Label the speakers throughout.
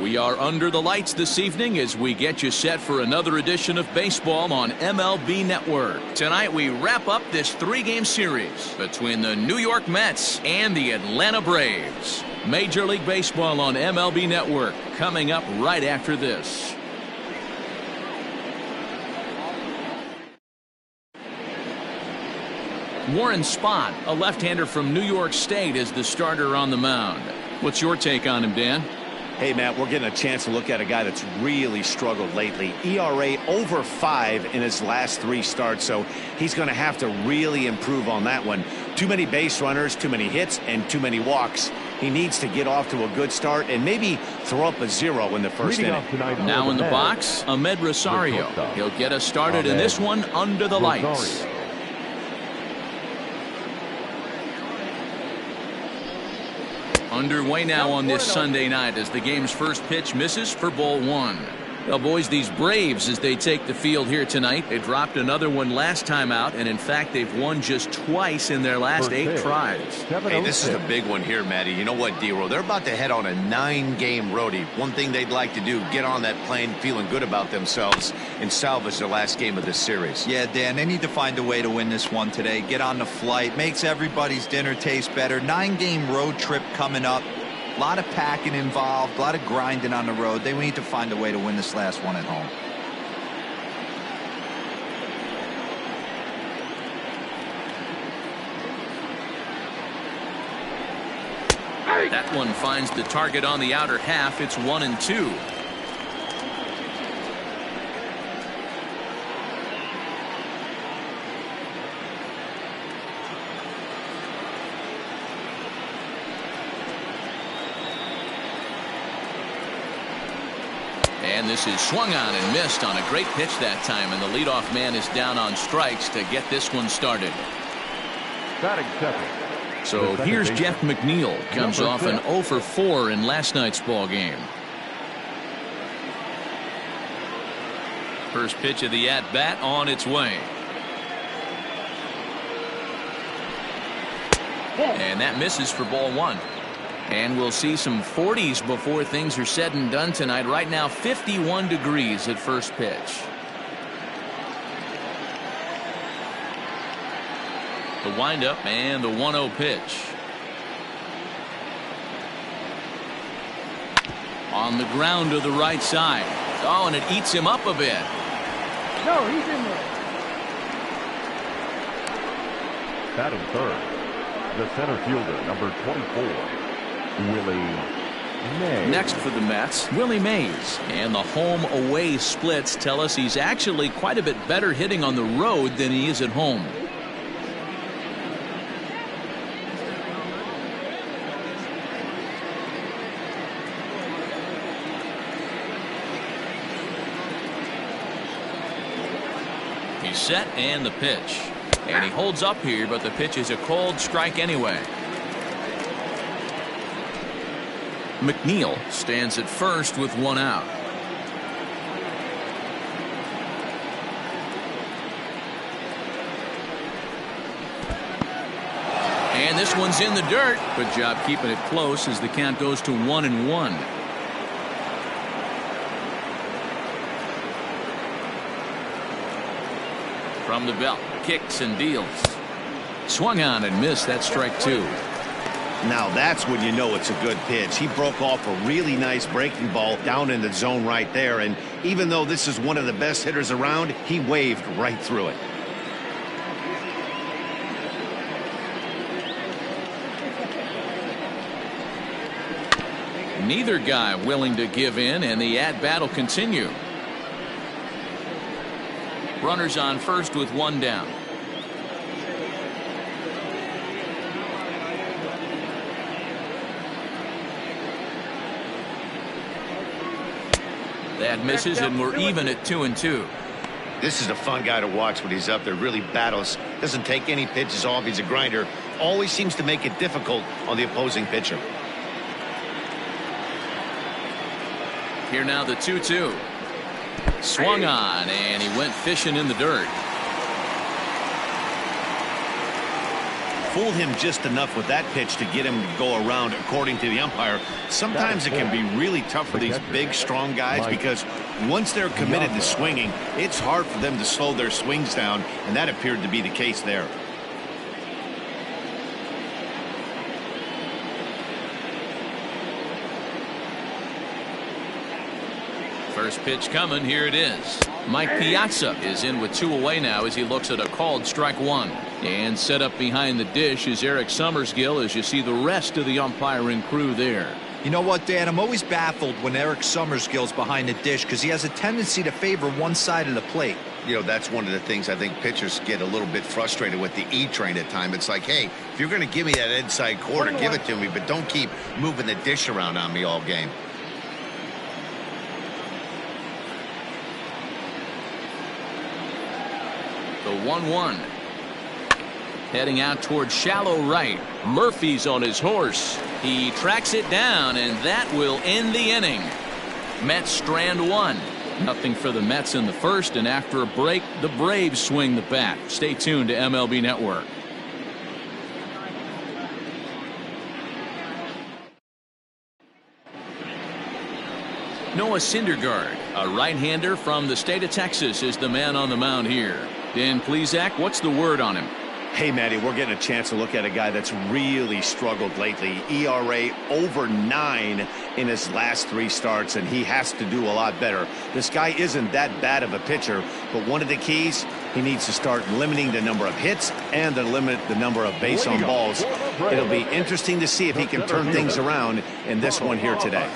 Speaker 1: We are under the lights this evening as we get you set for another edition of baseball on MLB Network. Tonight we wrap up this three-game series between the New York Mets and the Atlanta Braves. Major League Baseball on MLB Network coming up right after this. Warren Spahn, a left-hander from New York State, is the starter on the mound. What's your take on him, Dan?
Speaker 2: Hey, Matt, we're getting a chance to look at a guy that's really struggled lately. ERA over 5 in his last 3 starts, so he's going to have to really improve on that one. Too many base runners, too many hits, and too many walks. He needs to get off to a good start and maybe throw up a 0 in the first inning.
Speaker 1: Now in the box, Ahmed Rosario. He'll get us started in this one under the lights. Underway now on this Sunday night as the game's first pitch misses for ball 1. Well, boys, these Braves, as they take the field here tonight, they dropped another one last time out, and in fact, they've won just twice in their last 8 tries.
Speaker 3: Hey, this is a big one here, Matty. You know what, D-Roll? They're about to head on a 9-game roadie. One thing they'd like to do, get on that plane feeling good about themselves and salvage their last game of this series.
Speaker 4: Yeah, Dan, they need to find a way to win this one today. Get on the flight, makes everybody's dinner taste better. 9-game road trip coming up. A lot of packing involved, a lot of grinding on the road. They need to find a way to win this last one at home.
Speaker 1: That one finds the target on the outer half. It's 1-2. And this is swung on and missed on a great pitch that time, and the leadoff man is down on strikes to get this one started. So here's Jeff McNeil. Comes off an 0 for 4 in last night's ball game. First pitch of the at-bat on its way. And that misses for ball 1. And we'll see some 40s before things are said and done tonight. Right now, 51 degrees at first pitch. The windup and the 1-0 pitch. On the ground to the right side. Oh, and it eats him up a bit.
Speaker 5: No, he's in there.
Speaker 6: Batting third, the center fielder, number 24. Willie Mays.
Speaker 1: Next for the Mets, Willie Mays. And the home-away splits tell us he's actually quite a bit better hitting on the road than he is at home. He's set and the pitch. And he holds up here, but the pitch is a cold strike anyway. McNeil stands at first with 1 out. And this one's in the dirt. Good job keeping it close as the count goes to 1-1. From the belt, kicks and deals. Swung on and missed. That's strike 2.
Speaker 2: Now that's when you know it's a good pitch. He broke off a really nice breaking ball down in the zone right there, and even though this is one of the best hitters around, he waved right through it.
Speaker 1: Neither guy willing to give in, and the at-bat will continue. Runners on first with 1 down. That misses, and we're even at 2-2.
Speaker 3: This is a fun guy to watch when he's up there. Really battles. Doesn't take any pitches off. He's a grinder. Always seems to make it difficult on the opposing pitcher.
Speaker 1: Here now the 2-2. Swung on, and he went fishing in the dirt.
Speaker 2: fooled him just enough with that pitch to get him to go around, according to the umpire. Sometimes it can be really tough for these big, strong guys because once they're committed to swinging, it's hard for them to slow their swings down, and that appeared to be the case there.
Speaker 1: First pitch coming. Here it is. Mike Piazza is in with 2 away now as he looks at a called strike 1. And set up behind the dish is Eric Summersgill as you see the rest of the umpiring crew there.
Speaker 4: You know what, Dan? I'm always baffled when Eric Summersgill's behind the dish because he has a tendency to favor one side of the plate.
Speaker 3: You know, that's one of the things I think pitchers get a little bit frustrated with the E-train at times. It's like, hey, if you're going to give me that inside corner, give it to me, but don't keep moving the dish around on me all game.
Speaker 1: The 1-1. Heading out towards shallow right. Murphy's on his horse. He tracks it down, and that will end the inning. Mets strand 1. Nothing for the Mets in the first, and after a break, the Braves swing the bat. Stay tuned to MLB Network. Noah Syndergaard, a right-hander from the state of Texas, is the man on the mound here. Dan Plesac, what's the word on him?
Speaker 2: Hey, Matty, we're getting a chance to look at a guy that's really struggled lately. ERA over 9 in his last 3 starts, and he has to do a lot better. This guy isn't that bad of a pitcher, but one of the keys, he needs to start limiting the number of hits and to limit the number of base on balls. It'll be interesting to see if he can turn things around in this one here today.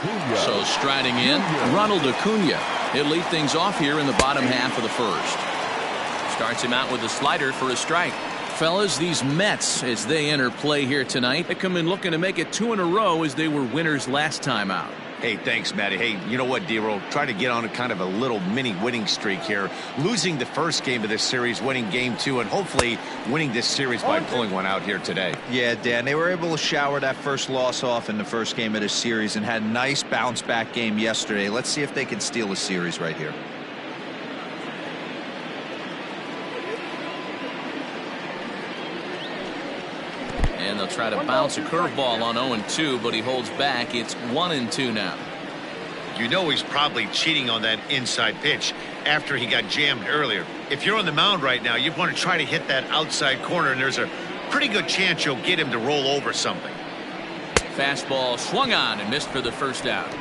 Speaker 1: So striding in, Ronald Acuna. He'll lead things off here in the bottom half of the first. Starts him out with a slider for a strike. Fellas, these Mets, as they enter play here tonight, they come in looking to make it 2 in a row as they were winners last time out.
Speaker 3: Hey, thanks, Matty. Hey, you know what, D-Roll? Try to get on a kind of a little mini winning streak here. Losing the first game of this series, winning game 2, and hopefully winning this series by pulling one out here today.
Speaker 4: Yeah, Dan, they were able to shower that first loss off in the first game of this series and had a nice bounce-back game yesterday. Let's see if they can steal a series right here.
Speaker 1: And they'll try to bounce a curveball on 0-2, but he holds back. It's 1-2 now.
Speaker 3: You know he's probably cheating on that inside pitch after he got jammed earlier. If you're on the mound right now, you want to try to hit that outside corner, and there's a pretty good chance you'll get him to roll over something.
Speaker 1: Fastball swung on and missed for the first out.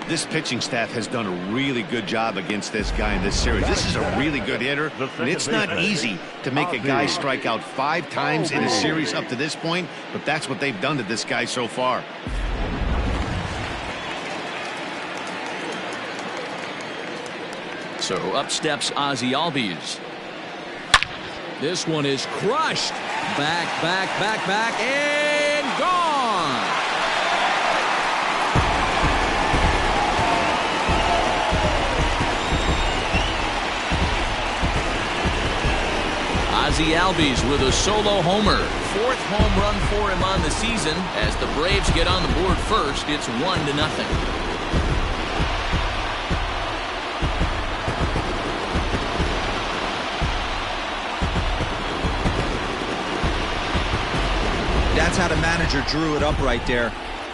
Speaker 2: This pitching staff has done a really good job against this guy in this series. This is a really good hitter, and it's not easy to make a guy strike out 5 times in a series up to this point, but that's what they've done to this guy so far.
Speaker 1: So up steps Ozzie Albies. This one is crushed. Back, and gone. Ozzie Albies with a solo homer. 4th home run for him on the season. As the Braves get on the board first, it's 1-0.
Speaker 4: That's how the manager drew it up right there.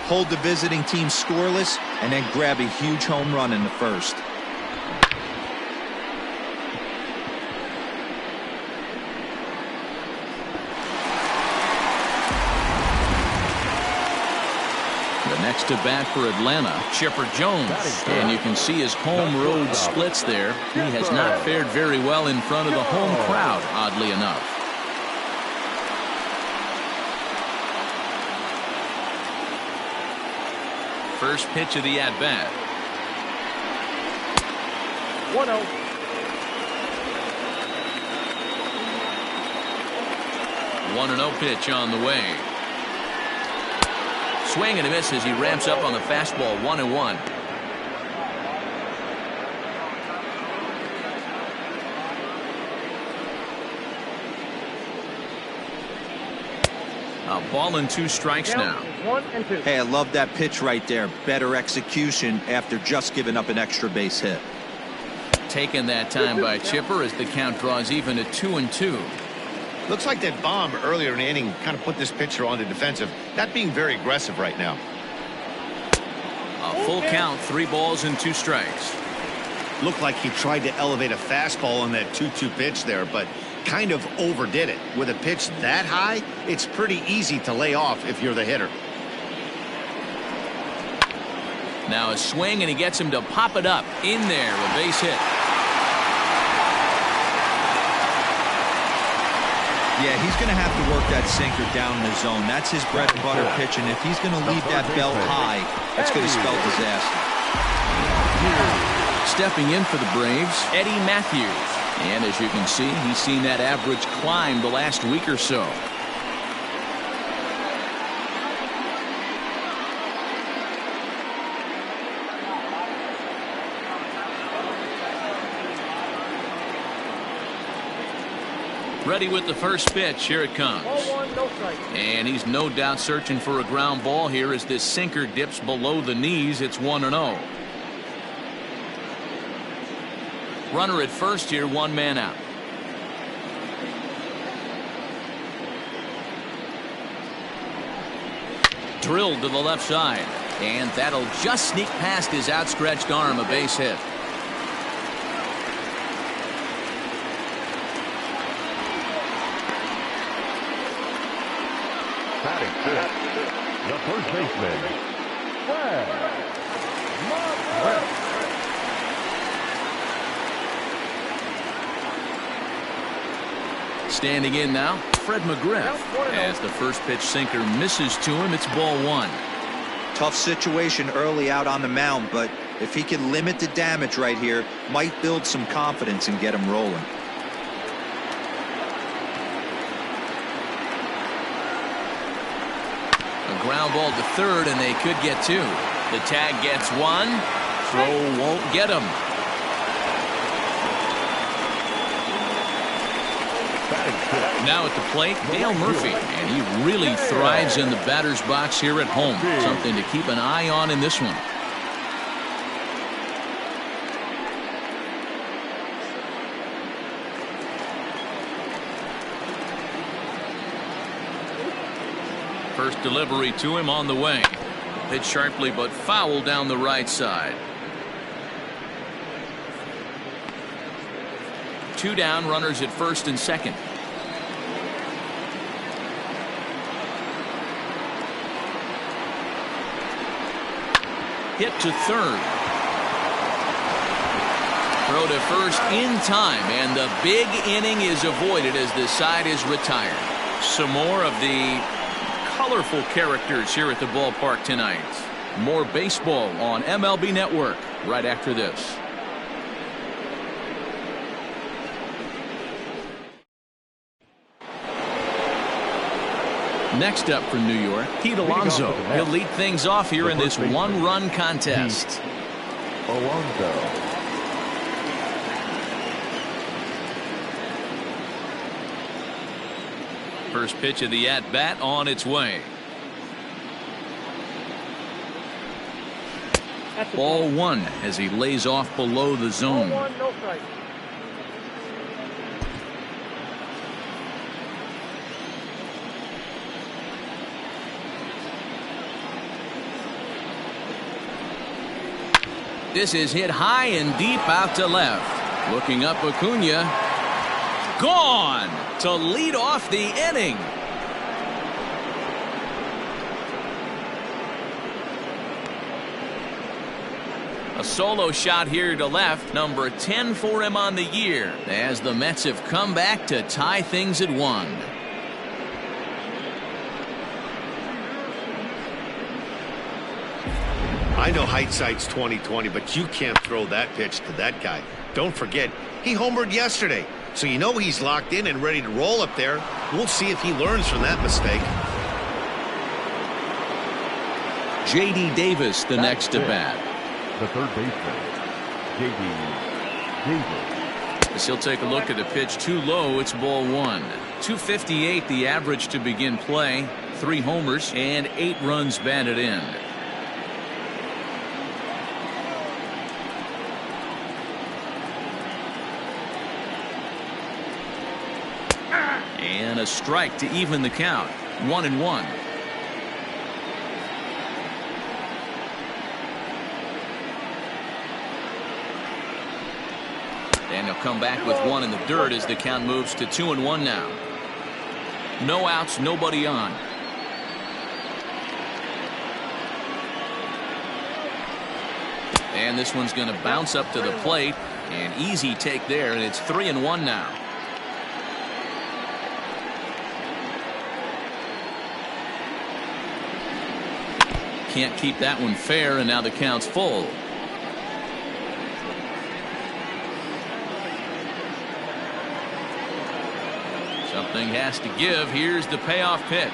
Speaker 4: Hold the visiting team scoreless and then grab a huge home run in the first.
Speaker 1: Next to bat for Atlanta, Chipper Jones. And you can see his home road splits there. He has not fared very well in front of the home crowd, oddly enough. First pitch of the at-bat.
Speaker 5: 1-0.
Speaker 1: 1-0 pitch on the way. Swing and a miss as he ramps up on the fastball. 1-1. A ball and 2 strikes now.
Speaker 5: 1-2.
Speaker 4: Hey, I love that pitch right there. Better execution after just giving up an extra base hit.
Speaker 1: Taken that time by Chipper as the count draws even at 2-2.
Speaker 3: Looks like that bomb earlier in the inning kind of put this pitcher on the defensive. Not being very aggressive right now.
Speaker 1: A full count, 3 balls and 2 strikes.
Speaker 2: Looked like he tried to elevate a fastball on that 2-2 pitch there, but kind of overdid it. With a pitch that high, it's pretty easy to lay off if you're the hitter.
Speaker 1: Now a swing, and he gets him to pop it up. In there, a base hit.
Speaker 4: Yeah, he's going to have to work that sinker down in the zone. That's his bread and butter pitch, and if he's going to leave that belt high, that's going to spell disaster.
Speaker 1: Stepping in for the Braves, Eddie Matthews. And as you can see, he's seen that average climb the last week or so. Ready with the first pitch. Here it comes. And he's no doubt searching for a ground ball here as this sinker dips below the knees. It's 1-0. Runner at first here, 1 man out. Drilled to the left side. And that'll just sneak past his outstretched arm, a base hit.
Speaker 6: Batting fifth, the first baseman, Fred.
Speaker 1: Standing in now, Fred McGriff. As the first pitch sinker misses to him, it's ball 1.
Speaker 4: Tough situation early out on the mound, but if he can limit the damage right here, might build some confidence and get him rolling.
Speaker 1: A ground ball to third, and they could get 2. The tag gets 1. Throw won't get him. Now at the plate, Dale Murphy, and he really thrives in the batter's box here at home. Something to keep an eye on in this one. First delivery to him on the way. Hit sharply but foul down the right side. 2 down, runners at first and second. Hit to third. Throw to first in time, and the big inning is avoided as the side is retired. Some more of the colorful characters here at the ballpark tonight. More baseball on MLB Network right after this. Next up for New York, Pete Alonso. He'll lead things off here in this 1-run contest.
Speaker 6: Alonso.
Speaker 1: First pitch of the at-bat on its way. Ball 1 as he lays off below the zone. This is hit high and deep out to left. Looking up, Acuna. Gone to lead off the inning. A solo shot here to left, number 10 for him on the year, as the Mets have come back to tie things at 1.
Speaker 3: I know hindsight's 20/20, but you can't throw that pitch to that guy. Don't forget, he homered yesterday, so you know he's locked in and ready to roll up there. We'll see if he learns from that mistake.
Speaker 1: J.D. Davis, the next to bat.
Speaker 6: The third baseman, J.D. Davis.
Speaker 1: As he'll take a look at the pitch too low, it's ball 1. 258 the average to begin play. 3 homers and 8 runs batted in. And a strike to even the count. 1-1. And he'll come back with one in the dirt as the count moves to 2-1 now. No outs, nobody on. And this one's going to bounce up to the plate. An easy take there, and it's 3-1 now. Can't keep that one fair, and now the count's full. Something has to give. Here's the payoff pitch.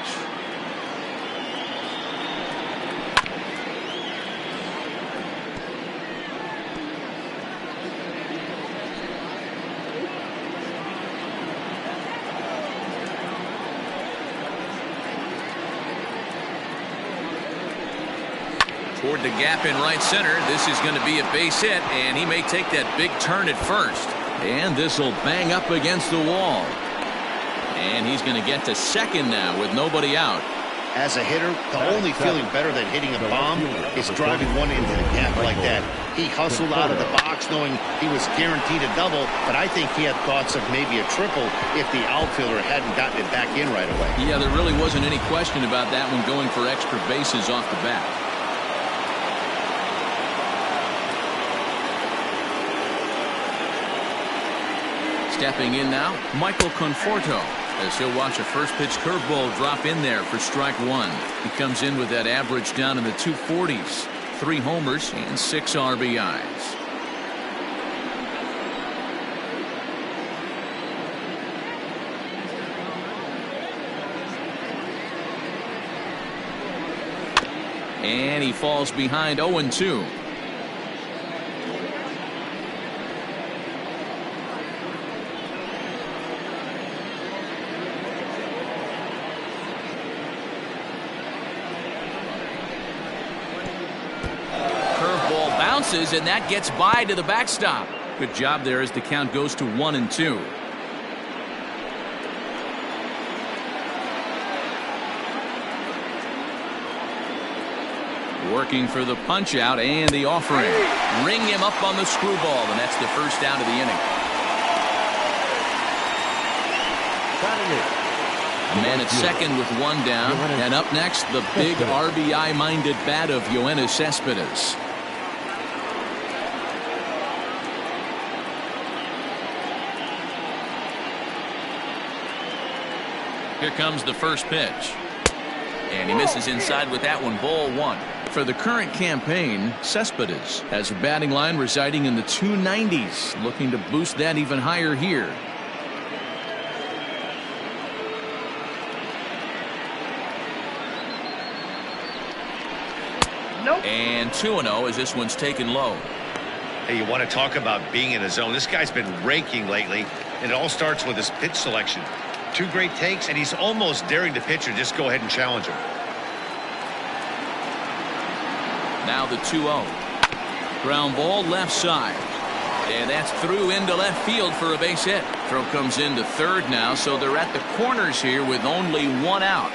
Speaker 1: Toward the gap in right center. This is going to be a base hit, and he may take that big turn at first. And this will bang up against the wall. And he's going to get to second now with nobody out.
Speaker 3: As a hitter, the only feeling better than hitting a bomb is driving one into the gap like that. He hustled out of the box knowing he was guaranteed a double, but I think he had thoughts of maybe a triple if the outfielder hadn't gotten it back in right away.
Speaker 1: Yeah, there really wasn't any question about that one going for extra bases off the bat. Stepping in now, Michael Conforto, as he'll watch a first pitch curveball drop in there for strike one. He comes in with that average down in the 240s, 3 homers and 6 RBIs. And he falls behind 0-2. And that gets by to the backstop. Good job there as the count goes to 1-2. Working for the punch out and the offering. Ring him up on the screwball, and that's the first out of the inning. A man at second with one down, and up next the big RBI minded bat of Yoenis Cespedes. Here comes the first pitch. And he misses inside with that one, ball one. For the current campaign, Cespedes has a batting line residing in the 290s, looking to boost that even higher here.
Speaker 5: Nope.
Speaker 1: And 2-0 as this one's taken low.
Speaker 3: Hey, you want to talk about being in a zone? This guy's been raking lately, and it all starts with his pitch selection. 2 great takes, and he's almost daring the pitcher just go ahead and challenge him.
Speaker 1: Now the 2-0. Ground ball left side. And that's through into left field for a base hit. Throw comes into third now, so they're at the corners here with only 1 out.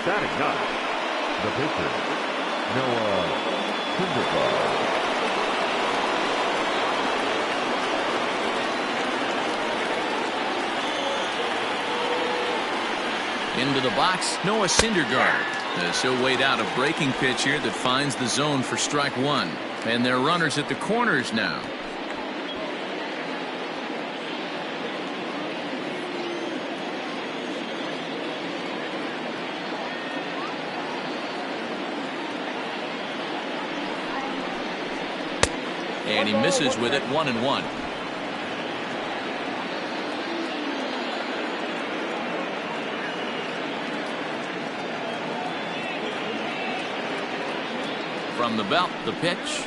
Speaker 6: Batting ninth, the pitcher, Noah Syndergaard.
Speaker 1: Into the box, Noah Syndergaard. As he'll wait out a breaking pitch here that finds the zone for strike one. And they're runners at the corners now. And he misses with it, 1-1. From the belt, the pitch.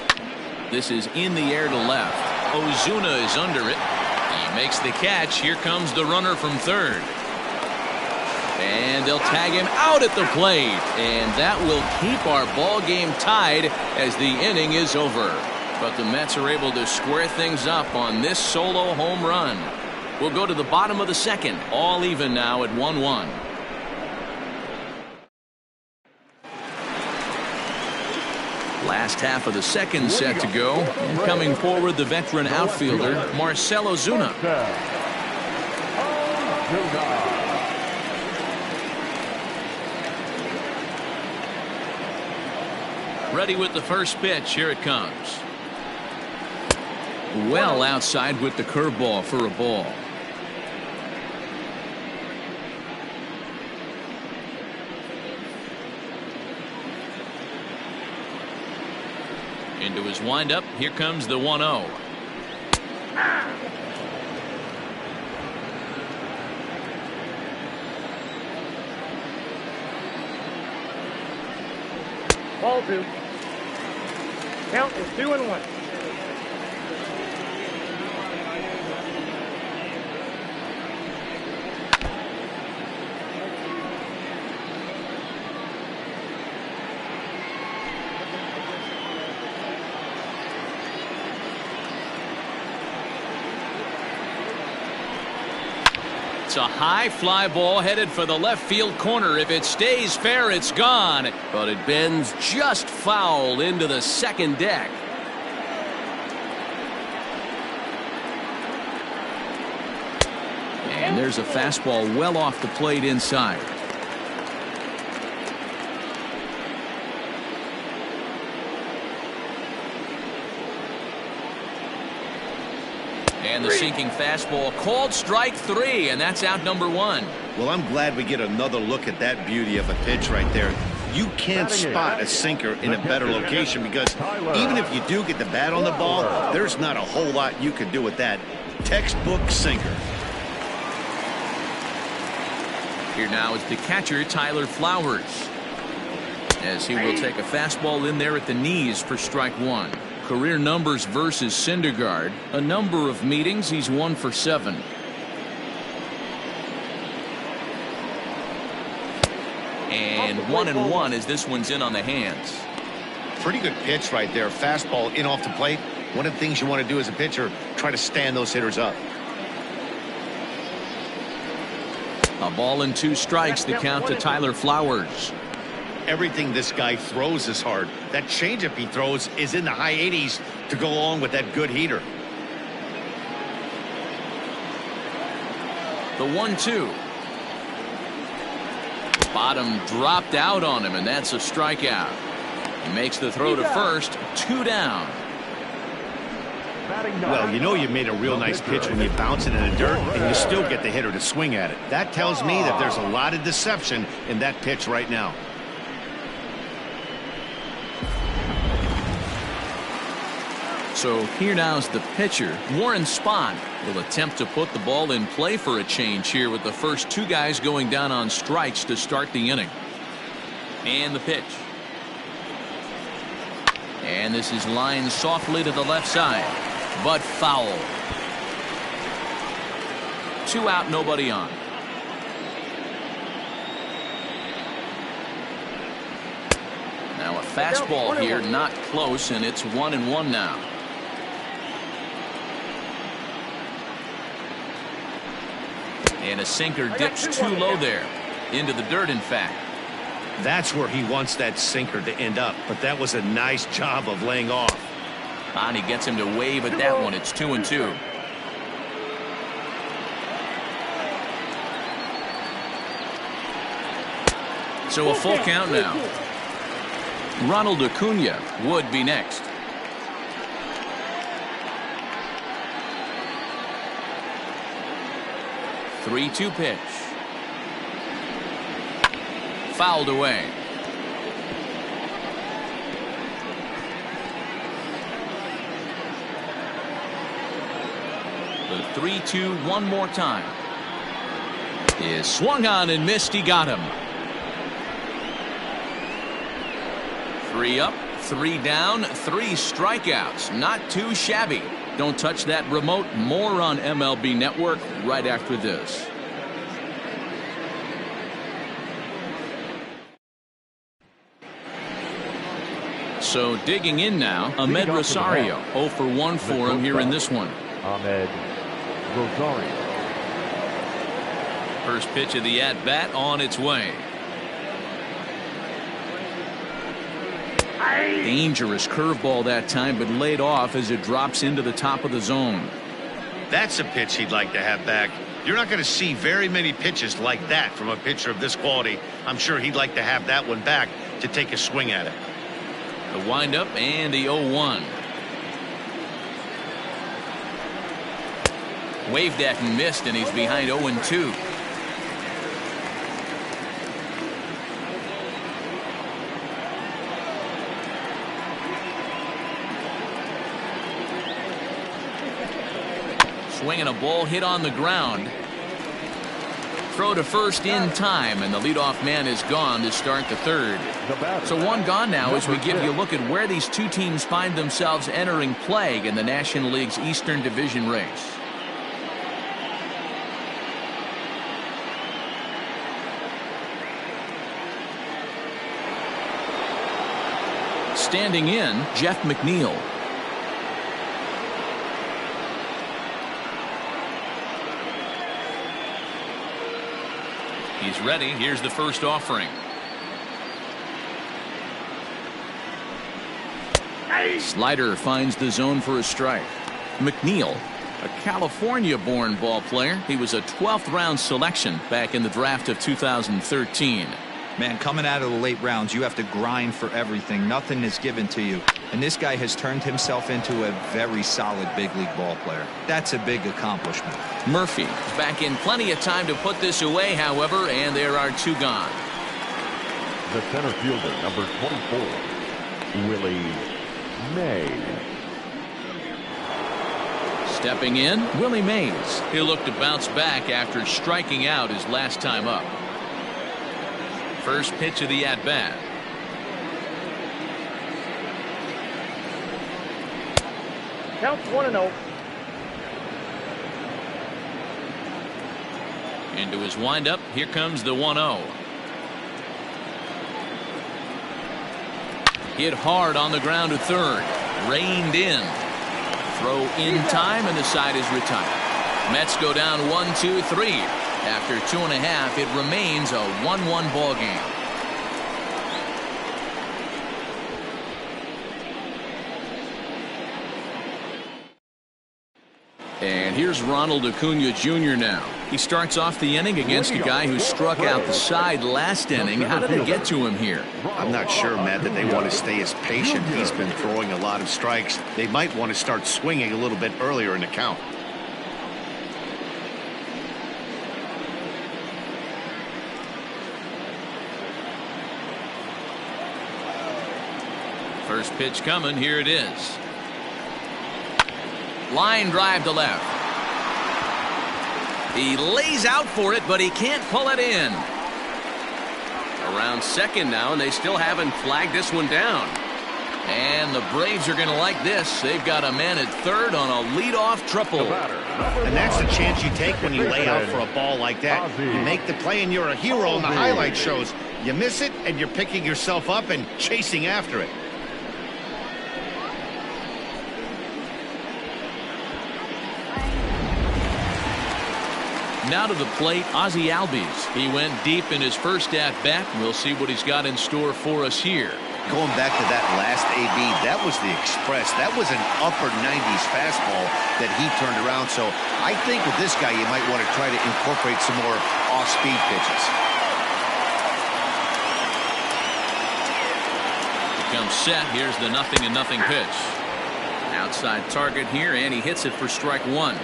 Speaker 1: This is in the air to left. Ozuna is under it. He makes the catch. Here comes the runner from third. And they'll tag him out at the plate. And that will keep our ball game tied as the inning is over. But the Mets are able to square things up on this solo home run. We'll go to the bottom of the second. All even now at 1-1. Last half of the second set to go. And coming forward, the veteran outfielder, Marcell Ozuna. Ready with the first pitch. Here it comes. Well outside with the curveball for a ball. Into his windup. Here comes the 1-0.
Speaker 5: Ball 2. Count is 2-1.
Speaker 1: It's a high fly ball headed for the left field corner. If it stays fair, it's gone. But it bends just foul into the second deck. And there's a fastball well off the plate inside. And the sinking fastball called strike 3, and that's out number 1.
Speaker 3: Well, I'm glad we get another look at that beauty of a pitch right there. You can't spot a sinker in a better location because even if you do get the bat on the ball, there's not a whole lot you can do with that. Textbook sinker.
Speaker 1: Here now is the catcher, Tyler Flowers, as he will take a fastball in there at the knees for strike 1. Career numbers versus Syndergaard. A number of meetings. He's 1 for 7. And 1-1 as this one's in on the hands.
Speaker 3: Pretty good pitch right there. Fastball in off the plate. One of the things you want to do as a pitcher, try to stand those hitters up.
Speaker 1: A ball and 2 strikes. The count to Tyler Flowers.
Speaker 3: Everything this guy throws is hard. That changeup he throws is in the high 80s to go along with that good heater.
Speaker 1: The 1-2. Bottom dropped out on him, and that's a strikeout. He makes the throw to first. 2 down.
Speaker 2: Well, you know you made a real nice pitch when you bounce it in the dirt and you still get the hitter to swing at it. That tells me that there's a lot of deception in that pitch right now.
Speaker 1: So here now's the pitcher, Warren Spahn, will attempt to put the ball in play for a change here with the first 2 guys going down on strikes to start the inning. And the pitch. And this is lined softly to the left side, but foul. 2 out, nobody on. Now a fastball here, not close, and it's 1-1 now. And a sinker dips too low there. Into the dirt, in fact.
Speaker 2: That's where he wants that sinker to end up, but that was a nice job of laying off.
Speaker 1: And he gets him to wave at that one. It's 2-2. So a full count now. Ronald Acuna would be next. The 3-2 pitch. Fouled away. The 3-2 one more time. Is swung on and missed. He got him. 3 up, 3 down, 3 strikeouts. Not too shabby. Don't touch that remote. More on MLB Network right after this. So digging in now, Ahmed Rosario. 0 for 1 for him here in this one.
Speaker 6: Ahmed Rosario.
Speaker 1: First pitch of the at-bat on its way. Dangerous curveball that time, but laid off as it drops into the top of the zone.
Speaker 3: That's a pitch he'd like to have back. You're not going to see very many pitches like that from a pitcher of this quality. I'm sure he'd like to have that one back to take a swing at it.
Speaker 1: The windup and the 0-1. Waved at and missed, and he's behind 0-2. Swinging a ball hit on the ground. Throw to first in time, and the leadoff man is gone to start the third. So one gone now as we give you a look at where these two teams find themselves entering play in the National League's Eastern Division race. Standing in, Jeff McNeil. He's ready. Here's the first offering. Slider finds the zone for a strike. McNeil, a California-born ball player. He was a 12th round selection back in the draft of 2013.
Speaker 4: Man, coming out of the late rounds, you have to grind for everything. Nothing is given to you. And this guy has turned himself into a very solid big league ball player. That's a big accomplishment.
Speaker 1: Murphy is back in plenty of time to put this away, however, and there are two gone.
Speaker 6: The center fielder, number 24, Willie Mays.
Speaker 1: Stepping in, Willie Mays. He'll look to bounce back after striking out his last time up. First pitch of the at-bat.
Speaker 5: Counts 1-0.
Speaker 1: Into his windup. Here comes the 1-0. Hit hard on the ground to third. Reined in. Throw in time, and the side is retired. Mets go down 1-2-3. After 2.5, it remains a 1-1 ball game. And here's Ronald Acuna Jr. now. He starts off the inning against a guy who struck out the side last inning. How did they get to him here?
Speaker 2: I'm not sure, Matt, that they want to stay as patient. He's been throwing a lot of strikes. They might want to start swinging a little bit earlier in the count.
Speaker 1: First pitch coming. Here it is. Line drive to left. He lays out for it, but he can't pull it in. Around second now, and they still haven't flagged this one down. And the Braves are going to like this. They've got a man at third on a leadoff triple.
Speaker 2: And that's the chance you take when you lay out for a ball like that. You make the play and you're a hero in the highlight shows. You miss it and you're picking yourself up and chasing after it.
Speaker 1: Now to the plate, Ozzie Albies. He went deep in his first at-bat. We'll see what he's got in store for us here.
Speaker 2: Going back to that last AB, that was the express. That was an upper 90s fastball that he turned around. So I think with this guy, you might want to try to incorporate some more off-speed pitches.
Speaker 1: Comes set. Here's the 0-0 pitch. Outside target here, and he hits it for strike one.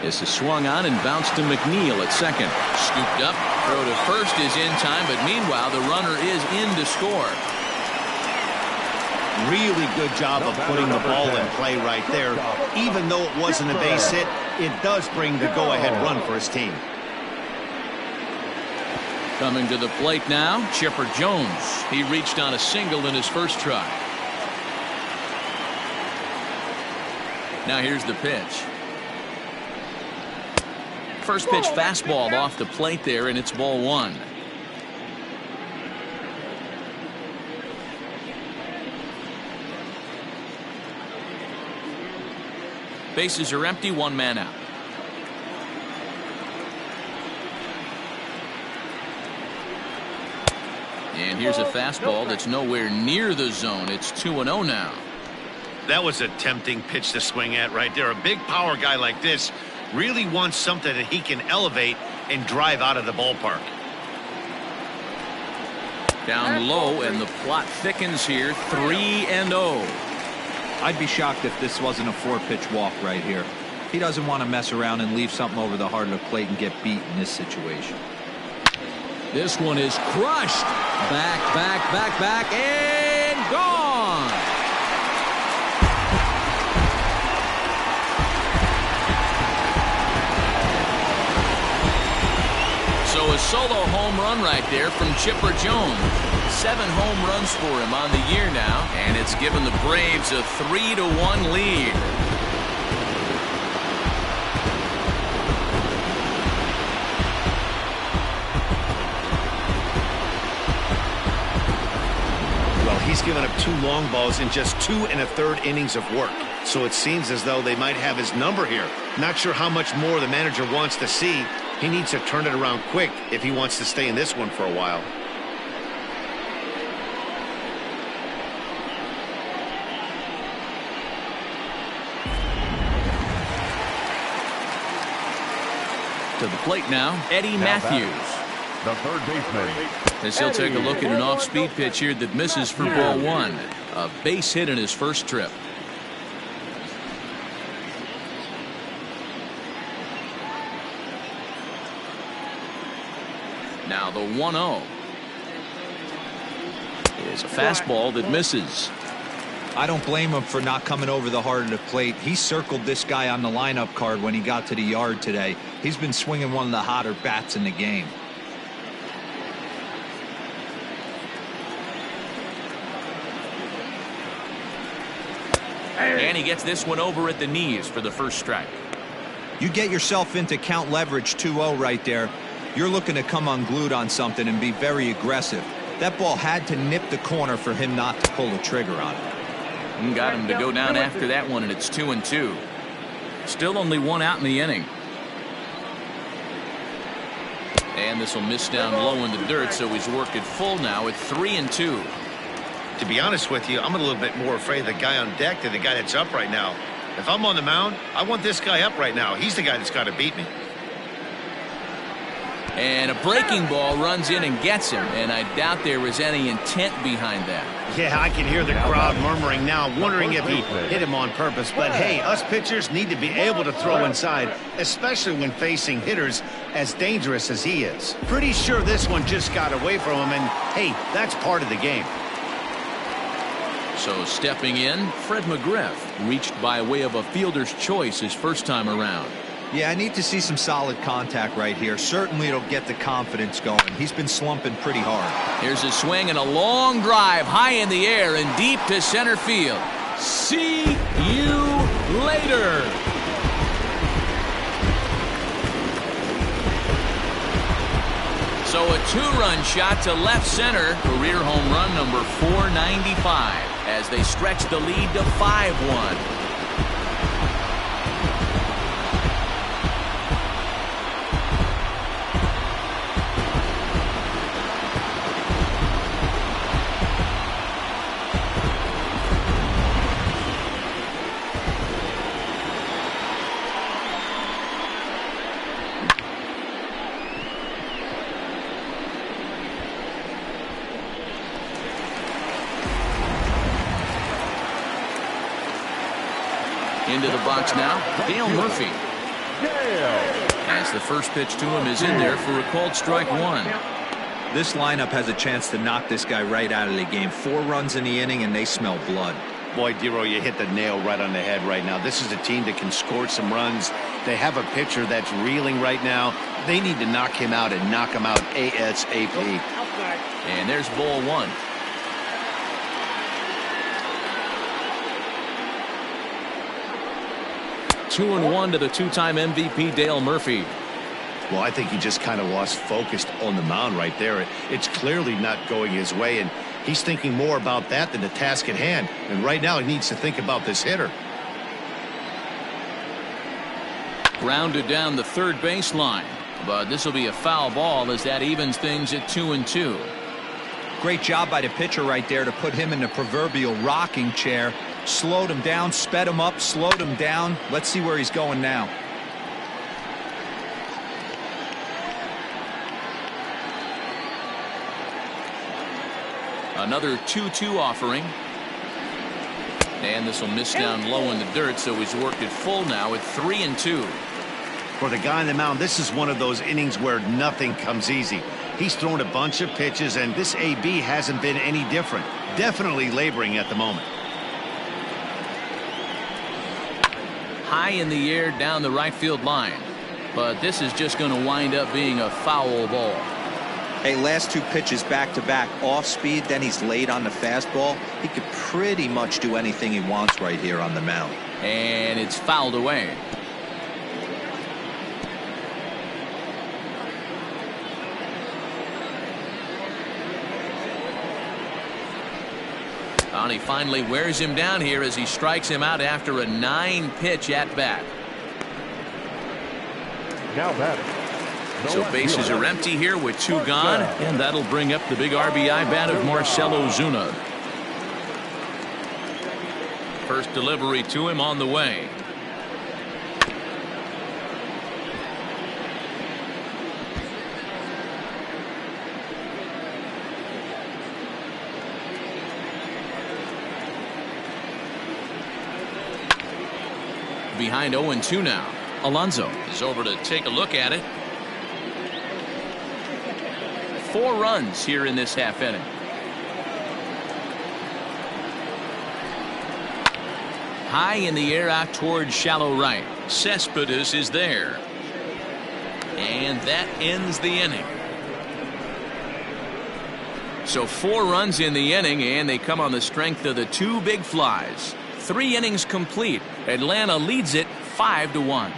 Speaker 1: This is swung on and bounced to McNeil at second. Scooped up. Throw to first is in time, but meanwhile the runner is in to score.
Speaker 2: Really good job of putting the ball in play right there. Even though it wasn't a base hit, it does bring the go-ahead run for his team.
Speaker 1: Coming to the plate now, Chipper Jones. He reached on a single in his first try. Now here's the pitch. First pitch fastball off the plate there, and it's ball one. Bases are empty, one man out. And here's a fastball that's nowhere near the zone. It's 2-0 now.
Speaker 3: That was a tempting pitch to swing at right there. A big power guy like this really wants something that he can elevate and drive out of the ballpark.
Speaker 1: Down low, and the plot thickens here. 3-0.
Speaker 4: I'd be shocked if this wasn't a 4-pitch walk right here. He doesn't want to mess around and leave something over the heart of the plate and get beat in this situation.
Speaker 1: This one is crushed. Back, and gone. So a solo home run right there from Chipper Jones. 7 home runs for him on the year now, and it's given the Braves a 3-1 lead.
Speaker 2: Well, he's given up 2 long balls in just 2 1/3 innings of work. So it seems as though they might have his number here. Not sure how much more the manager wants to see. He needs to turn it around quick if he wants to stay in this one for a while.
Speaker 1: To the plate now, Eddie Matthews.
Speaker 6: The third baseman.
Speaker 1: As he'll take a look at an off-speed pitch here that misses for ball 1. A base hit in his first trip. Now the 1-0 is a fastball that misses.
Speaker 4: I don't blame him for not coming over the heart of the plate. He circled this guy on the lineup card when he got to the yard today. He's been swinging one of the hotter bats in the game.
Speaker 1: And he gets this one over at the knees for the first strike.
Speaker 4: You get yourself into count leverage 2-0 right there. You're looking to come unglued on something and be very aggressive. That ball had to nip the corner for him not to pull the trigger on it.
Speaker 1: And got him to go down after that one, and it's 2-2. Still only 1 out in the inning. And this will miss down low in the dirt, so he's worked it full now at 3-2.
Speaker 3: To be honest with you, I'm a little bit more afraid of the guy on deck than the guy that's up right now. If I'm on the mound, I want this guy up right now. He's the guy that's got to beat me.
Speaker 1: And a breaking ball runs in and gets him, and I doubt there was any intent behind that.
Speaker 2: Yeah, I can hear the crowd murmuring now, wondering if he hit him on purpose. But hey, us pitchers need to be able to throw inside, especially when facing hitters as dangerous as he is. Pretty sure this one just got away from him, and hey, that's part of the game.
Speaker 1: So stepping in, Fred McGriff, reached by way of a fielder's choice his first time around.
Speaker 4: Yeah, I need to see some solid contact right here. Certainly it'll get the confidence going. He's been slumping pretty hard.
Speaker 1: Here's a swing and a long drive high in the air and deep to center field. See you later. So a 2-run shot to left center. Career home run number 495 as they stretch the lead to 5-1. Into the box now, Dale Murphy. As the first pitch to him is in there for a called strike 1.
Speaker 4: This lineup has a chance to knock this guy right out of the game. 4 runs in the inning, and they smell blood.
Speaker 2: Boy, Dero, you hit the nail right on the head right now. This is a team that can score some runs. They have a pitcher that's reeling right now. They need to knock him out and knock him out ASAP.
Speaker 1: And there's ball 1. Two and 1 to the 2-time MVP Dale Murphy.
Speaker 2: Well, I think he just kind of lost focus on the mound right there. It's clearly not going his way, and he's thinking more about that than the task at hand. And right now he needs to think about this hitter.
Speaker 1: Grounded down the third baseline. But this will be a foul ball as that evens things at 2-2.
Speaker 4: Great job by the pitcher right there to put him in the proverbial rocking chair. Slowed him down, sped him up, slowed him down. Let's see where he's going now.
Speaker 1: Another 2-2 offering. And this will miss down low in the dirt, so he's worked it full now at 3-2.
Speaker 2: For the guy on the mound, this is one of those innings where nothing comes easy. He's thrown a bunch of pitches, and this AB hasn't been any different. Definitely laboring at the moment.
Speaker 1: High in the air down the right field line. But this is just going to wind up being a foul ball.
Speaker 4: Hey, last two pitches back-to-back off speed, then he's laid on the fastball. He could pretty much do anything he wants right here on the mound.
Speaker 1: And it's fouled away. And he finally wears him down here as he strikes him out after a 9-pitch at-bat.
Speaker 6: Now batting.
Speaker 1: So bases are empty here with 2 gone, and that'll bring up the big RBI bat of Marcell Ozuna. First delivery to him on the way. Behind 0-2 now. Alonso is over to take a look at it. 4 runs here in this half inning. High in the air out towards shallow right. Cespedes is there. And that ends the inning. So 4 runs in the inning, and they come on the strength of the 2 big flies. 3 innings complete. Atlanta leads it 5-1.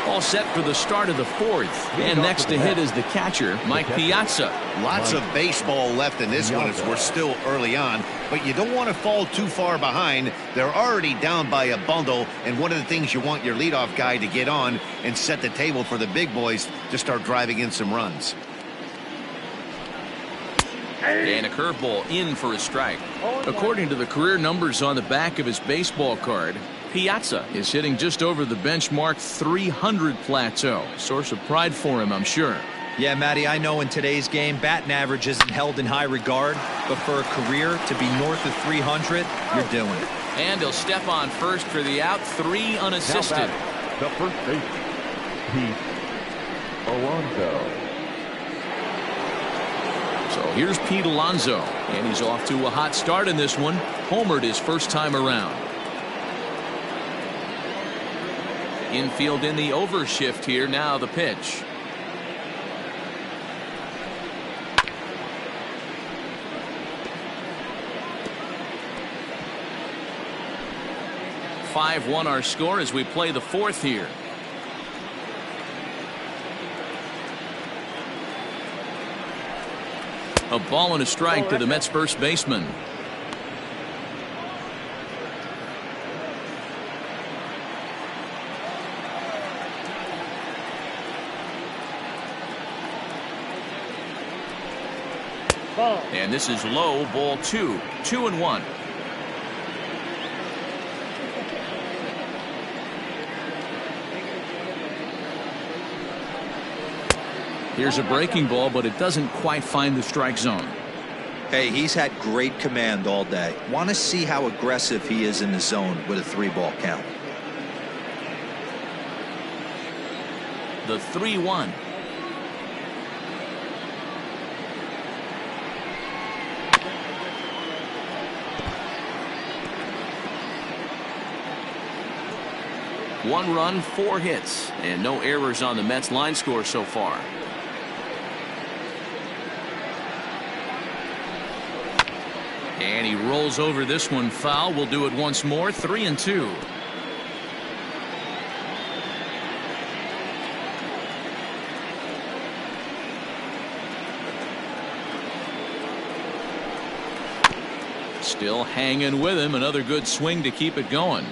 Speaker 1: All set for the start of the 4th. And next to hit is the catcher, Mike Piazza.
Speaker 2: Lots of baseball left in this one as we're still early on, but you don't want to fall too far behind. They're already down by a bundle, and one of the things you want your leadoff guy to get on and set the table for the big boys to start driving in some runs.
Speaker 1: And a curveball in for a strike. According to the career numbers on the back of his baseball card, Piazza is hitting just over the benchmark 300 plateau. Source of pride for him, I'm sure.
Speaker 4: Yeah, Matty, I know in today's game, batting average isn't held in high regard, but for a career to be north of 300, you're doing it.
Speaker 1: And he'll step on first for the out, 3 unassisted.
Speaker 6: The first base, Pete Alonso.
Speaker 1: So here's Pete Alonso, and he's off to a hot start in this one. Homered his first time around. Infield in the overshift here. Now the pitch. (5-1) our score as we play the 4th here. A ball and a strike to the Mets first baseman. And this is low, ball 2. 2-1. Here's a breaking ball, but it doesn't quite find the strike zone.
Speaker 4: Hey, he's had great command all day. Want to see how aggressive he is in the zone with a 3-ball count.
Speaker 1: The 3-1. One run, 4 hits, and no errors on the Mets line score so far. And he rolls over this one foul. We'll do it once more. 3-2. Still hanging with him. Another good swing to keep it going.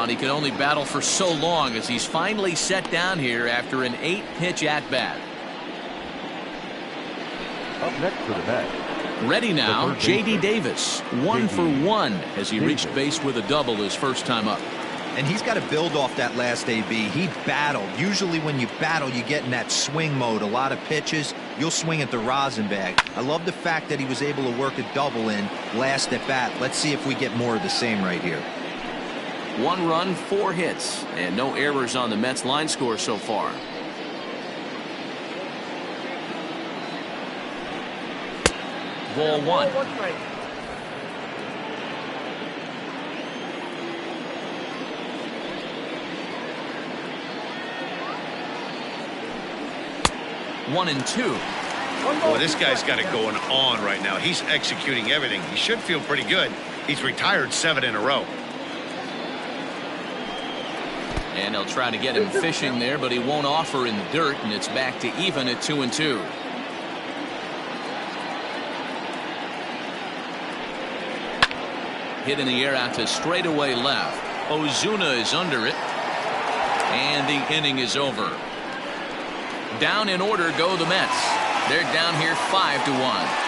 Speaker 1: He can only battle for so long as he's finally set down here after an 8-pitch at-bat.
Speaker 6: Up next for the Mets.
Speaker 1: Ready now, J.D. Davis. 1 for 1 as he reached base with a double his first time up.
Speaker 4: And he's got to build off that last AB. He battled. Usually when you battle, you get in that swing mode. A lot of pitches, you'll swing at the rosin bag. I love the fact that he was able to work a double in last at bat. Let's see if we get more of the same right here.
Speaker 1: 1 run, 4 hits, and no errors on the Mets line score so far. Ball 1. 1-2.
Speaker 3: Boy, this guy's got it going on right now. He's executing everything. He should feel pretty good. He's retired 7 in a row.
Speaker 1: And they'll try to get him fishing there, but he won't offer in the dirt, and it's back to even at 2-2. Hit in the air out to straightaway left. Ozuna is under it, and the inning is over. Down in order go the Mets. They're down here 5-1.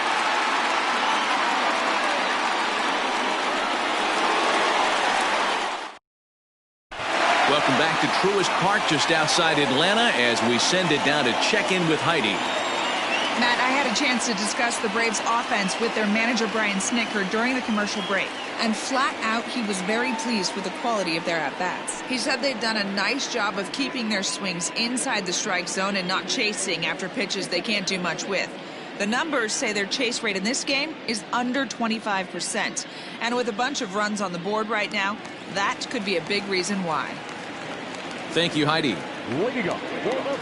Speaker 1: Welcome back to Truist Park just outside Atlanta as we send it down to check in with Heidi.
Speaker 7: Matt, I had a chance to discuss the Braves offense with their manager Brian Snitker during the commercial break. And flat out, he was very pleased with the quality of their at-bats. He said they've done a nice job of keeping their swings inside the strike zone and not chasing after pitches they can't do much with. The numbers say their chase rate in this game is under 25%. And with a bunch of runs on the board right now, that could be a big reason why.
Speaker 1: Thank you, Heidi.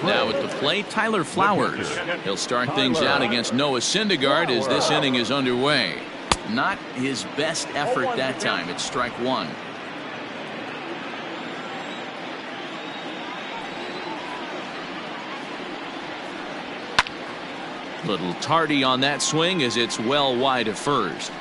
Speaker 1: Now at the plate, Tyler Flowers. He'll start things out against Noah Syndergaard as this inning is underway. Not his best effort that time. It's strike 1. Little tardy on that swing as it's well wide of first.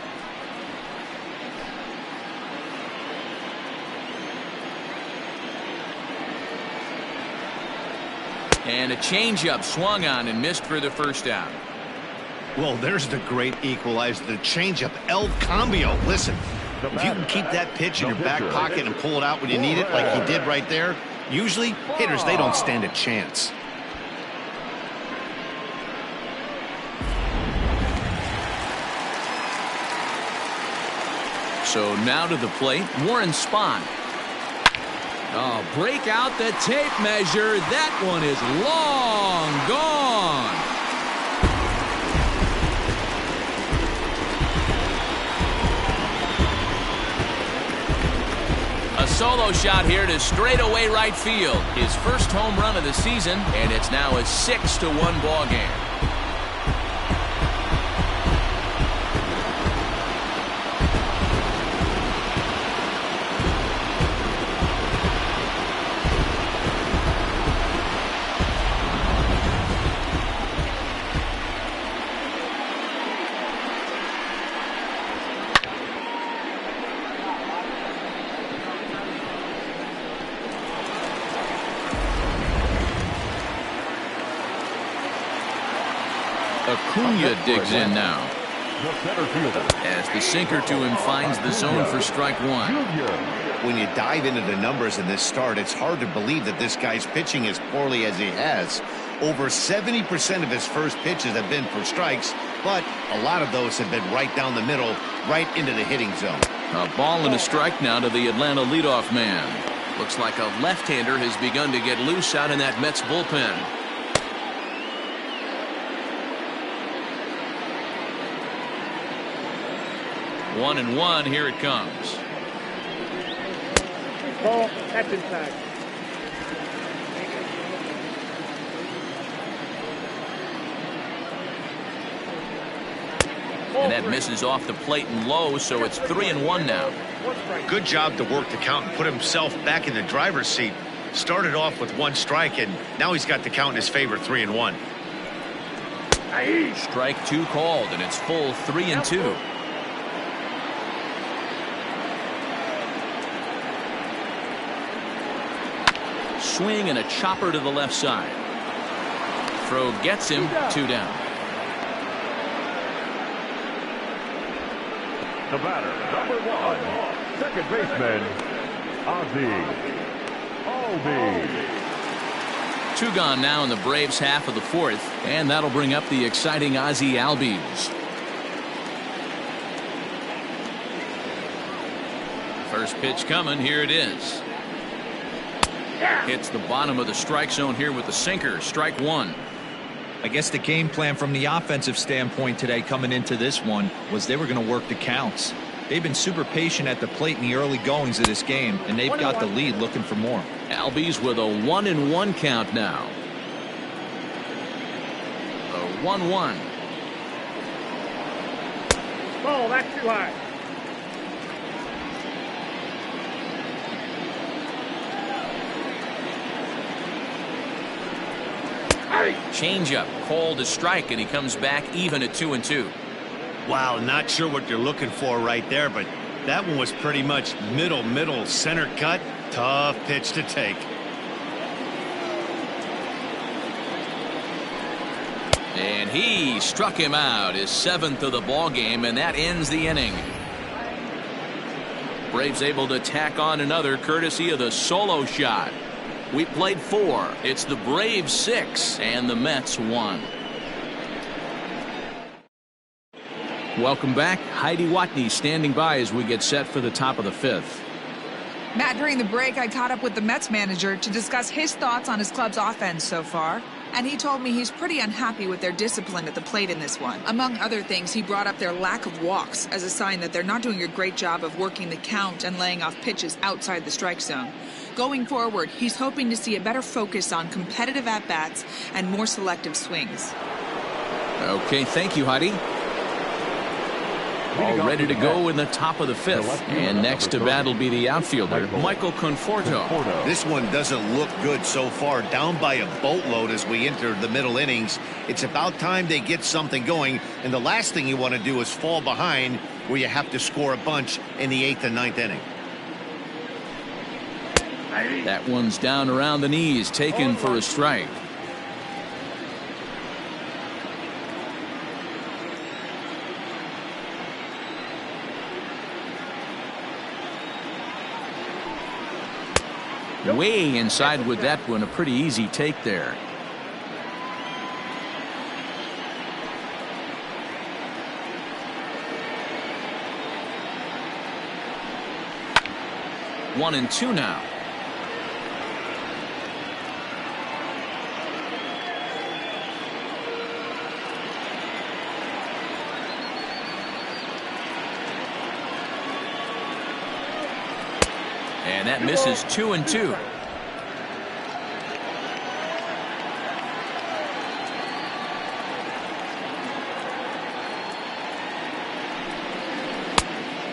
Speaker 1: And a changeup swung on and missed for the first out.
Speaker 2: Well, there's the great equalizer, the changeup, El Cambio. Listen, if you can keep that pitch in your back pocket and pull it out when you need it, like he did right there, usually hitters, they don't stand a chance.
Speaker 1: So now to the plate, Warren Spahn. Oh, break out the tape measure. That one is long gone. A solo shot here to straightaway right field. His first home run of the season, and it's now a 6-1 ball game. Acuna digs in now. As the sinker to him finds the zone for strike 1.
Speaker 2: When you dive into the numbers in this start, it's hard to believe that this guy's pitching as poorly as he has. Over 70% of his first pitches have been for strikes, but a lot of those have been right down the middle, right into the hitting zone.
Speaker 1: A ball and a strike now to the Atlanta leadoff man. Looks like a left-hander has begun to get loose out in that Mets bullpen. 1-1, here it comes.
Speaker 5: Ball, that's inside.
Speaker 1: And that misses off the plate and low, so it's 3-1 now.
Speaker 3: Good job to work the count and put himself back in the driver's seat. Started off with 1 strike, and now he's got the count in his favor, 3-1.
Speaker 1: Strike 2 called, and it's full 3-2. Swing and a chopper to the left side. Throw gets him, 2 down.
Speaker 6: The batter, number 1, second baseman, Albi.
Speaker 1: 2 gone now in the Braves' half of the 4th, and that'll bring up the exciting Ozzie Albies. First pitch coming, here it is. Hits the bottom of the strike zone here with the sinker, strike 1.
Speaker 4: I guess the game plan from the offensive standpoint today coming into this one was they were going to work the counts. They've been super patient at the plate in the early goings of this game, and they've got the lead looking for more.
Speaker 1: Albies with a 1-1 count now. A 1-1.
Speaker 5: Oh, that's too high.
Speaker 1: Changeup called a strike, and he comes back even at 2-2.
Speaker 2: Wow, not sure what you're looking for right there, but that one was pretty much middle center cut. Tough pitch to take.
Speaker 1: And he struck him out, his 7th of the ball game, and that ends the inning. Braves able to tack on another courtesy of the solo shot. We played 4. It's the Braves 6 and the Mets 1. Welcome back. Heidi Watney standing by as we get set for the top of the 5th.
Speaker 7: Matt, during the break, I caught up with the Mets manager to discuss his thoughts on his club's offense so far. And he told me he's pretty unhappy with their discipline at the plate in this one. Among other things, he brought up their lack of walks as a sign that they're not doing a great job of working the count and laying off pitches outside the strike zone. Going forward, he's hoping to see a better focus on competitive at-bats and more selective swings.
Speaker 1: Okay, thank you, Heidi. All ready to go in the top of the 5th. And next to bat will be the outfielder, Michael Conforto.
Speaker 2: This one doesn't look good so far. Down by a boatload as we enter the middle innings. It's about time they get something going. And the last thing you want to do is fall behind where you have to score a bunch in the 8th and 9th inning.
Speaker 1: That one's down around the knees, taken for a strike. Way inside with that one, a pretty easy take there. One and two now. And that misses 2-2.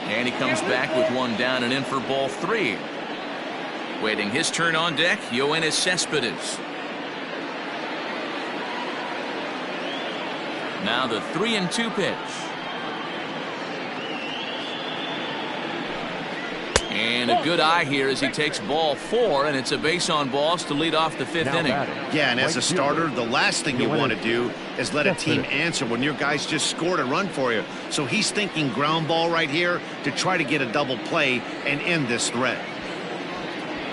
Speaker 1: And he comes back with one down and in for ball 3. Waiting his turn on deck, Yoenis Cespedes. Now the 3-2 pitch. And a good eye here as he takes ball 4, and it's a base on balls to lead off the 5th inning.
Speaker 2: Yeah, and as a starter, the last thing you want to do is let a team answer when your guys just scored a run for you. So he's thinking ground ball right here to try to get a double play and end this threat.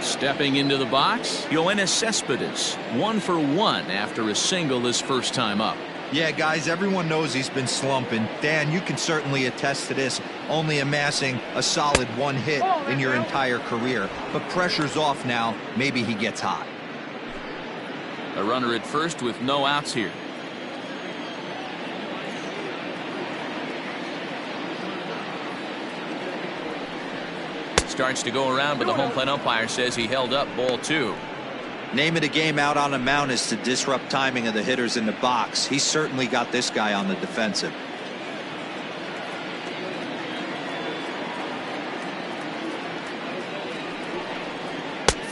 Speaker 1: Stepping into the box, Yoenis Cespedes, 1 for 1 after a single his first time up.
Speaker 4: Yeah, guys, everyone knows he's been slumping. Dan, you can certainly attest to this, only amassing a solid 1 hit in your entire career. But pressure's off now. Maybe he gets hot.
Speaker 1: A runner at first with no outs here. Starts to go around, but the home plate umpire says he held up ball 2.
Speaker 4: Name of the game out on the mound is to disrupt timing of the hitters in the box. He's certainly got this guy on the defensive.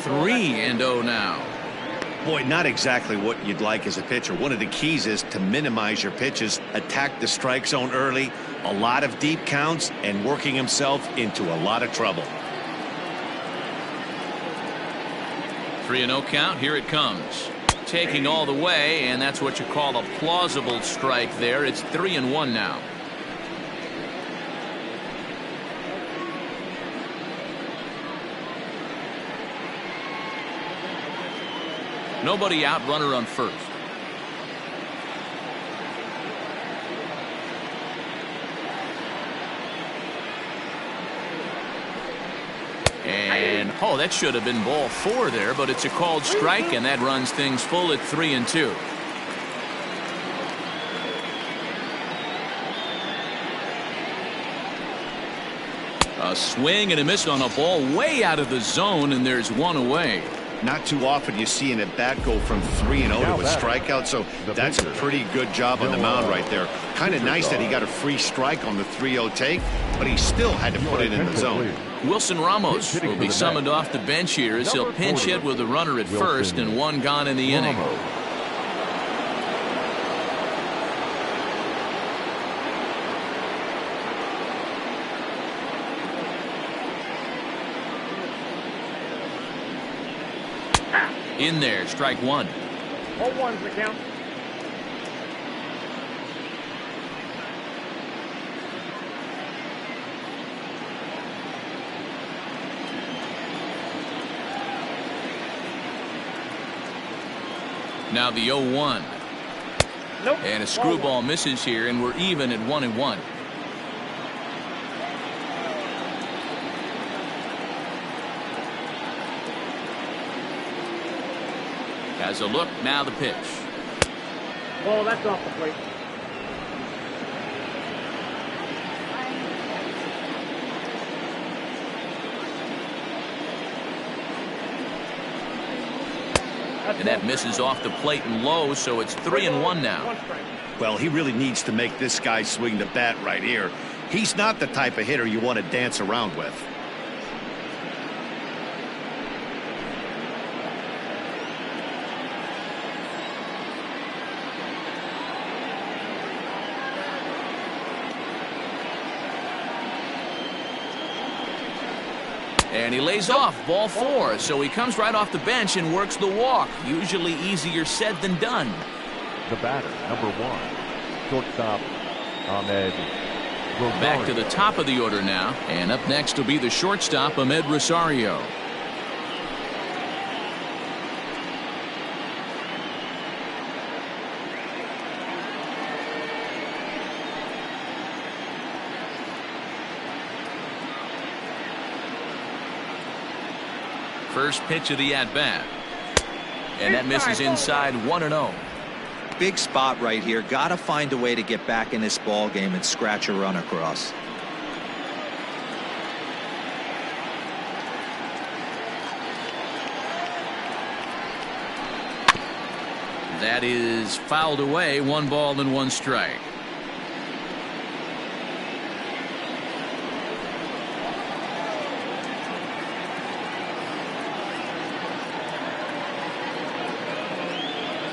Speaker 1: 3-0 now.
Speaker 2: Boy, not exactly what you'd like as a pitcher. One of the keys is to minimize your pitches, attack the strike zone early, a lot of deep counts, and working himself into a lot of trouble.
Speaker 1: 3-0 count. Here it comes. Taking all the way, and that's what you call a plausible strike there. It's 3-1 now. Nobody out, runner on first. And oh, that should have been ball 4 there, but it's a called strike, and that runs things full at 3-2. A swing and a miss on a ball way out of the zone, and there's one away.
Speaker 2: Not too often you see an at-bat go from 3-0 to a strikeout, so that's a pretty good job on the mound right there. Kind of nice that he got a free strike on the 3-0 take, but he still had to put it in the zone.
Speaker 1: Wilson Ramos will be summoned off the bench here as he'll pinch hit with a runner at first and one gone in the inning. In there, strike 1.
Speaker 5: 0-1's the count.
Speaker 1: Now the 0-1.
Speaker 5: Nope.
Speaker 1: And a screwball misses here, and we're even at 1-1. Has a look, now the pitch.
Speaker 5: Ball, that's off the plate.
Speaker 1: And that misses off the plate and low, so it's 3-1 now.
Speaker 2: Well, he really needs to make this guy swing the bat right here. He's not the type of hitter you want to dance around with.
Speaker 1: And he lays off, ball 4, so he comes right off the bench and works the walk. Usually easier said than done.
Speaker 6: The batter, number 1, shortstop, Ahmed Rosario.
Speaker 1: Back to the top of the order now, and up next will be the shortstop, Ahmed Rosario. First pitch of the at-bat. And that misses inside 1-0.
Speaker 4: Big spot right here. Got to find a way to get back in this ball game and scratch a run across.
Speaker 1: That is fouled away. 1 ball and 1 strike.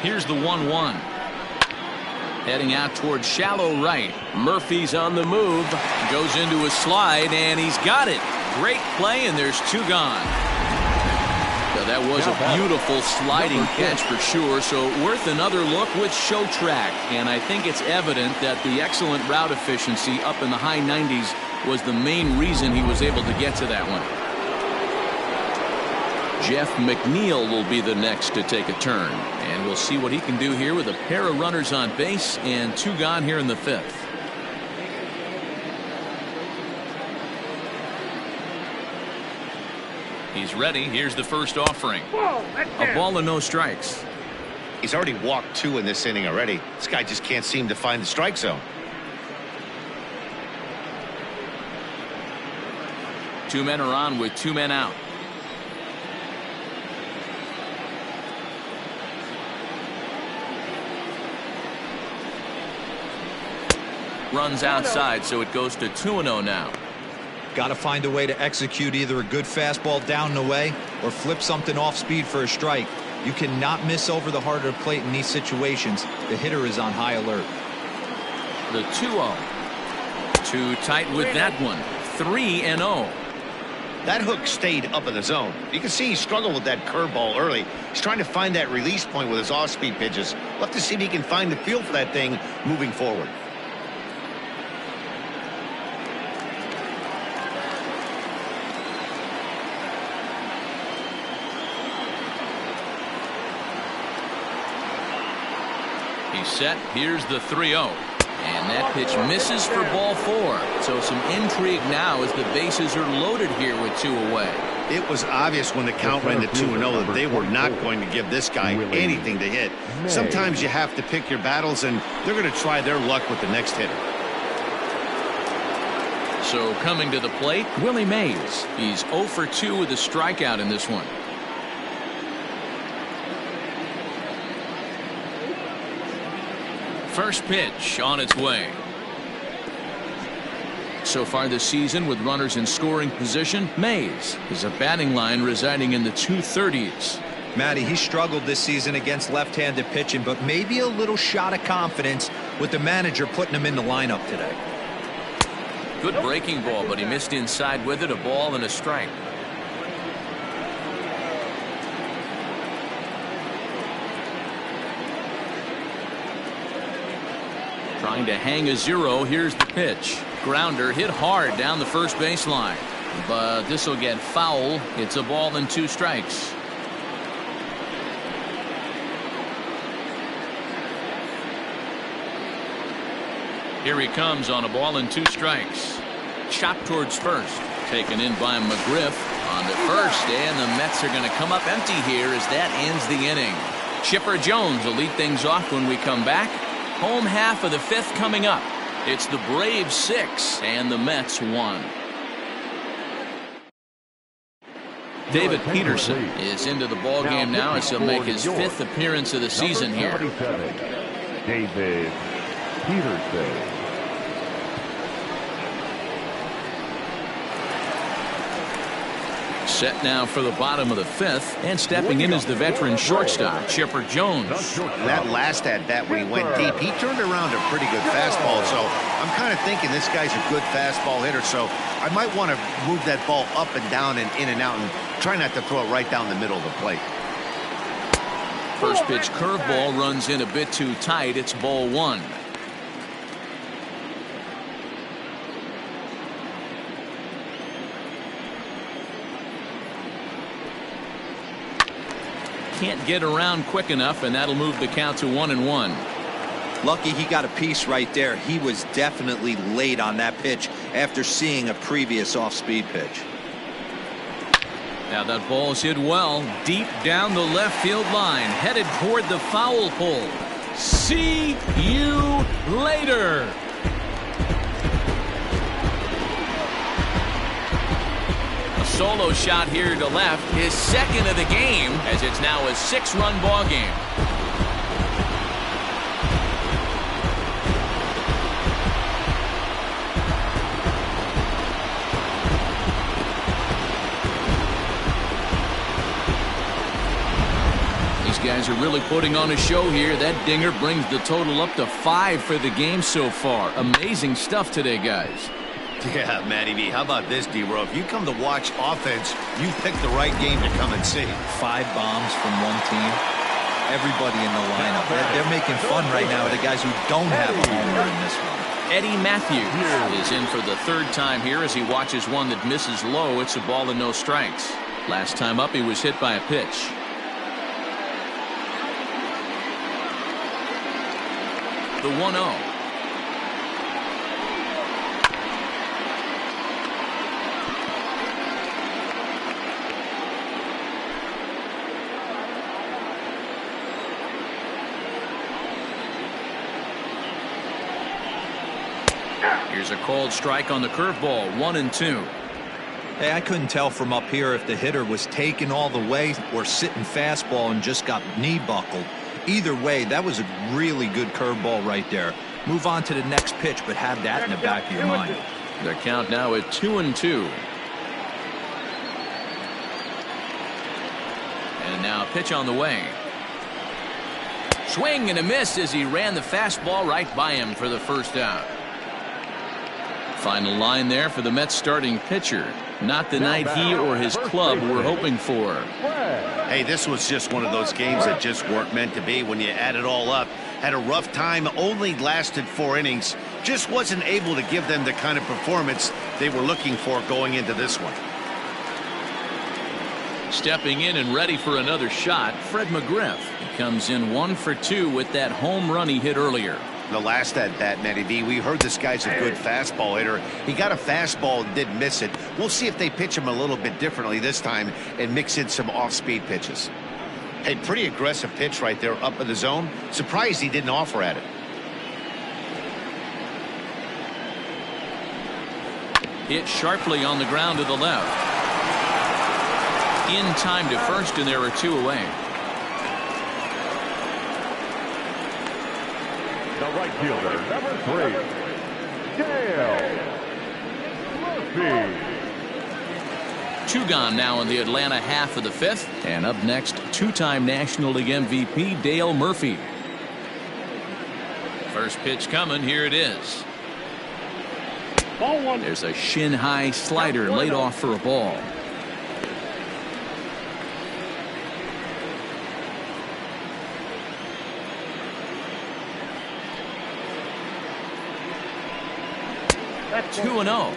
Speaker 1: Here's the 1-1. Heading out towards shallow right. Murphy's on the move. Goes into a slide, and he's got it. Great play, and there's 2 gone. So that was a beautiful sliding catch for sure. So worth another look with show track. And I think it's evident that the excellent route efficiency up in the high 90s was the main reason he was able to get to that one. Jeff McNeil will be the next to take a turn, and we'll see what he can do here with a pair of runners on base and 2 gone here in the 5th. He's ready. Here's the first offering. A ball and no strikes.
Speaker 3: He's already walked 2 in this inning already. This guy just can't seem to find the strike zone.
Speaker 1: 2 men are on with 2 men out. Runs outside, so it goes to 2-0 now.
Speaker 4: Got to find a way to execute either a good fastball down and away or flip something off speed for a strike. You cannot miss over the heart of the plate in these situations. The hitter is on high alert.
Speaker 1: The 2-0. Too tight with that one. 3-0.
Speaker 3: That hook stayed up in the zone. You can see he struggled with that curveball early. He's trying to find that release point with his off-speed pitches. We'll have to see if he can find the feel for that thing moving forward.
Speaker 1: He's set. Here's the 3-0. And that pitch misses for ball 4. So some intrigue now as the bases are loaded here with 2 away.
Speaker 3: It was obvious when the count ran to 2-0 that they were not going to give this guy anything to hit. Sometimes you have to pick your battles, and they're going to try their luck with the next hitter.
Speaker 1: So coming to the plate, Willie Mays. He's 0 for 2 with a strikeout in this one. First pitch on its way. So far this season with runners in scoring position, Mays is a batting line residing in the 230s.
Speaker 4: Matty, he struggled this season against left-handed pitching, but maybe a little shot of confidence with the manager putting him in the lineup today.
Speaker 1: Good breaking ball, but he missed inside with it. A ball and a strike. Trying to hang a 0. Here's the pitch. Grounder hit hard down the first baseline. But this will get foul. It's a ball and 2 strikes. Here he comes on a ball and 2 strikes. Chopped towards first. Taken in by McGriff on the first. And the Mets are going to come up empty here as that ends the inning. Chipper Jones will lead things off when we come back. Home half of the 5th coming up. It's the Braves 6 and the Mets 1. David Peterson is into the ball game now as he'll make his 5th appearance of the season here.
Speaker 6: David Peterson.
Speaker 1: Set now for the bottom of the 5th, and stepping in is the veteran shortstop, Chipper Jones.
Speaker 3: That last at-bat when he went deep, he turned around a pretty good fastball. So I'm kind of thinking this guy's a good fastball hitter. So I might want to move that ball up and down and in and out and try not to throw it right down the middle of the plate.
Speaker 1: First pitch curveball runs in a bit too tight. It's ball 1. Can't get around quick enough, and that'll move the count to 1-1.
Speaker 4: Lucky he got a piece right there. He was definitely late on that pitch after seeing a previous off-speed pitch.
Speaker 1: Now that ball's hit well deep down the left field line, headed toward the foul pole. See you later. Solo shot here to left, his 2nd of the game, as it's now a 6-run ball game. These guys are really putting on a show here. That dinger brings the total up to 5 for the game so far. Amazing stuff today, guys.
Speaker 3: Yeah, Matty B. How about this, D-Row? If you come to watch offense, you pick the right game to come and see.
Speaker 4: 5 bombs from one team. Everybody in the lineup. They're making fun right now of the guys who don't have a homer in this one.
Speaker 1: Eddie Matthews is in for the 3rd time here as he watches one that misses low. It's a ball and no strikes. Last time up, he was hit by a pitch. The 1-0. Here's a called strike on the curveball. 1-2.
Speaker 4: Hey, I couldn't tell from up here if the hitter was taken all the way or sitting fastball and just got knee buckled. Either way, that was a really good curveball right there. Move on to the next pitch, but have that in the back of your mind.
Speaker 1: The count now at 2-2. Now pitch on the way. Swing and a miss as he ran the fastball right by him for the first out. Final line there for the Mets starting pitcher. Not the night he or his club were hoping for.
Speaker 2: Hey, this was just one of those games that just weren't meant to be when you add it all up. Had a rough time, only lasted 4 innings. Just wasn't able to give them the kind of performance they were looking for going into this one.
Speaker 1: Stepping in and ready for another shot, Fred McGriff. He comes in 1 for 2 with that home run he hit earlier.
Speaker 2: The last at bat, Matty V, we heard this guy's a good fastball hitter. He got a fastball and did miss it. We'll see if they pitch him a little bit differently this time and mix in some off-speed pitches. Hey, pretty aggressive pitch right there up in the zone. Surprised he didn't offer at it.
Speaker 1: Hit sharply on the ground to the left. In time to first, and there are 2 away.
Speaker 6: The right fielder, number 3, Dale Murphy.
Speaker 1: 2 gone now in the Atlanta half of the 5th. And up next, 2-time National League MVP Dale Murphy. First pitch coming. Here it is.
Speaker 5: Ball 1.
Speaker 1: There's a shin-high slider laid off for a ball.
Speaker 5: That's
Speaker 1: 2-0.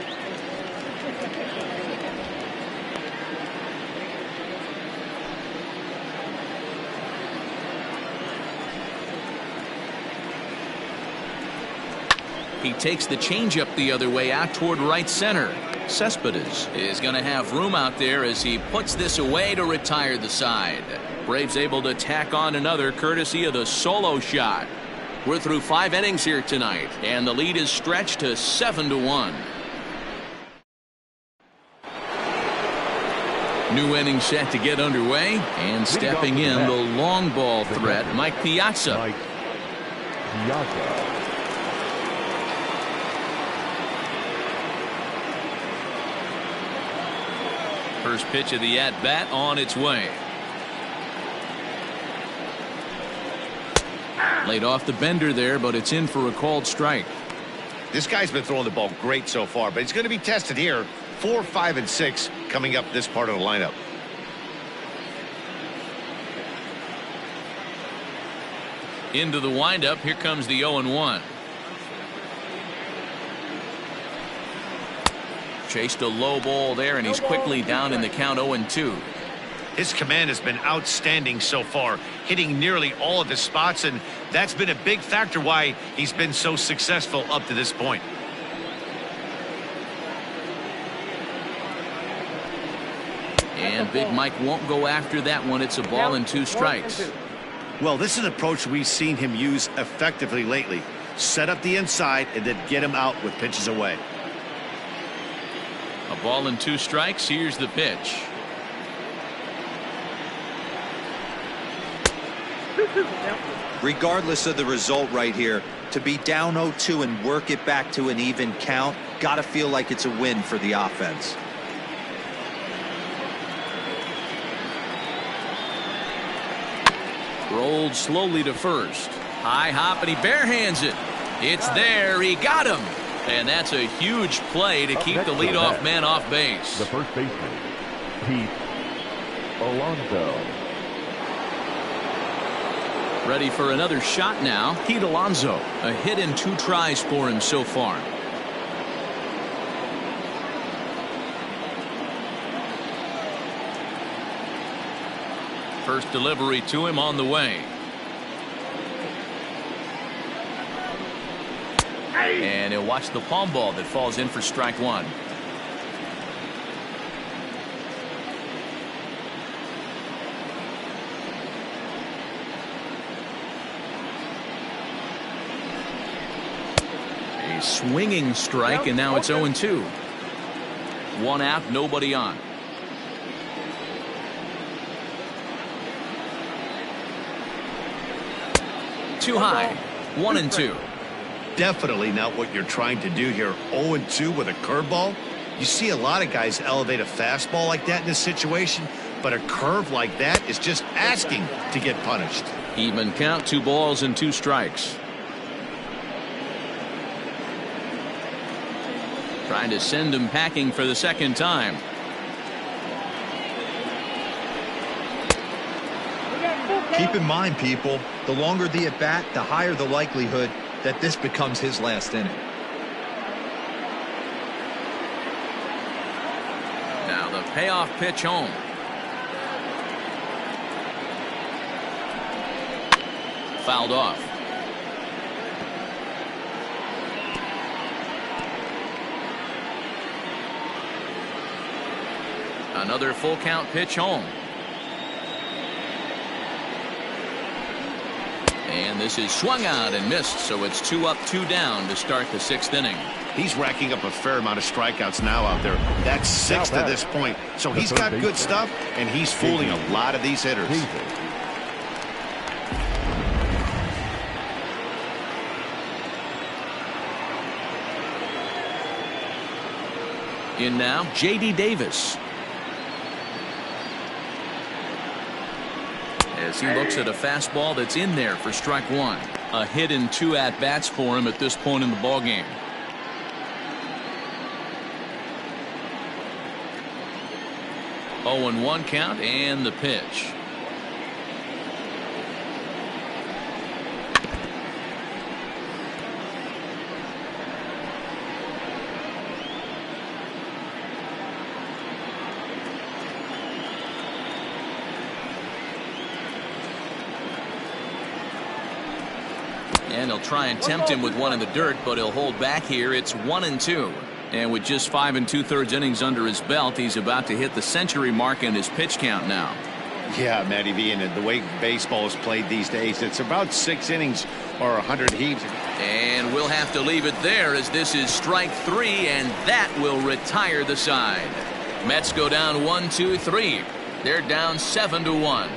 Speaker 1: He takes the changeup the other way out toward right center. Cespedes is going to have room out there as he puts this away to retire the side. Braves able to tack on another courtesy of the solo shot. We're through 5 innings here tonight, and the lead is stretched to 7-1. New inning set to get underway, and stepping in the long ball threat, Mike Piazza. First pitch of the at-bat on its way. Laid off the bender there, but it's in for a called strike.
Speaker 2: This guy's been throwing the ball great so far, but he's going to be tested here. 4, 5, and 6 coming up this part of the lineup.
Speaker 1: Into the windup. Here comes the 0-1. Chased a low ball there, and he's quickly down in the count. 0-2.
Speaker 3: His command has been outstanding so far, hitting nearly all of his spots, and that's been a big factor why he's been so successful up to this point.
Speaker 1: And Big Mike won't go after that one. It's a ball and 2 strikes.
Speaker 2: Well, this is an approach we've seen him use effectively lately. Set up the inside and then get him out with pitches away.
Speaker 1: A ball and 2 strikes. Here's the pitch.
Speaker 4: Regardless of the result right here, to be down 0-2 and work it back to an even count, gotta feel like it's a win for the offense.
Speaker 1: Rolled slowly to first. High hop, and he barehands it. It's there. He got him. And that's a huge play to keep the leadoff man off base.
Speaker 6: The first baseman, Pete Alonso.
Speaker 1: Ready for another shot now. Pete Alonso. A hit in 2 tries for him so far. First delivery to him on the way. And he'll watch the palm ball that falls in for strike 1. A swinging strike, and now it's 0-2. 1 out, nobody on. Too high. 1-2.
Speaker 2: Definitely not what you're trying to do here. 0-2 with a curveball. You see a lot of guys elevate a fastball like that in this situation.
Speaker 3: but a curve like that is just asking to get punished.
Speaker 1: Even count, 2 balls and 2 strikes. Trying to send him packing for the second time.
Speaker 4: Keep in mind, people, the longer the at-bat, the higher the likelihood that this becomes his last inning.
Speaker 1: Now the payoff pitch home. Fouled off. Another full count pitch home. And this is swung out and missed, so it's 2 up, 2 down to start the 6th inning.
Speaker 2: He's racking up a fair amount of strikeouts now out there. That's 6 to this point. So he's got good stuff, and he's fooling a lot of these hitters.
Speaker 1: In now, J.D. Davis. As he looks at a fastball that's in there for strike 1. A hit in 2 at-bats for him at this point in the ballgame. Oh, and 1 count and the pitch. And he'll try and tempt him with 1 in the dirt, but he'll hold back here. It's 1-2. And with just 5 2/3 innings under his belt, he's about to hit the century mark in his pitch count now.
Speaker 2: Yeah, Matty V, and the way baseball is played these days, it's about 6 innings or 100 heaves.
Speaker 1: And we'll have to leave it there, as this is strike 3, and that will retire the side. Mets go down 1-2-3. They're down 7-1.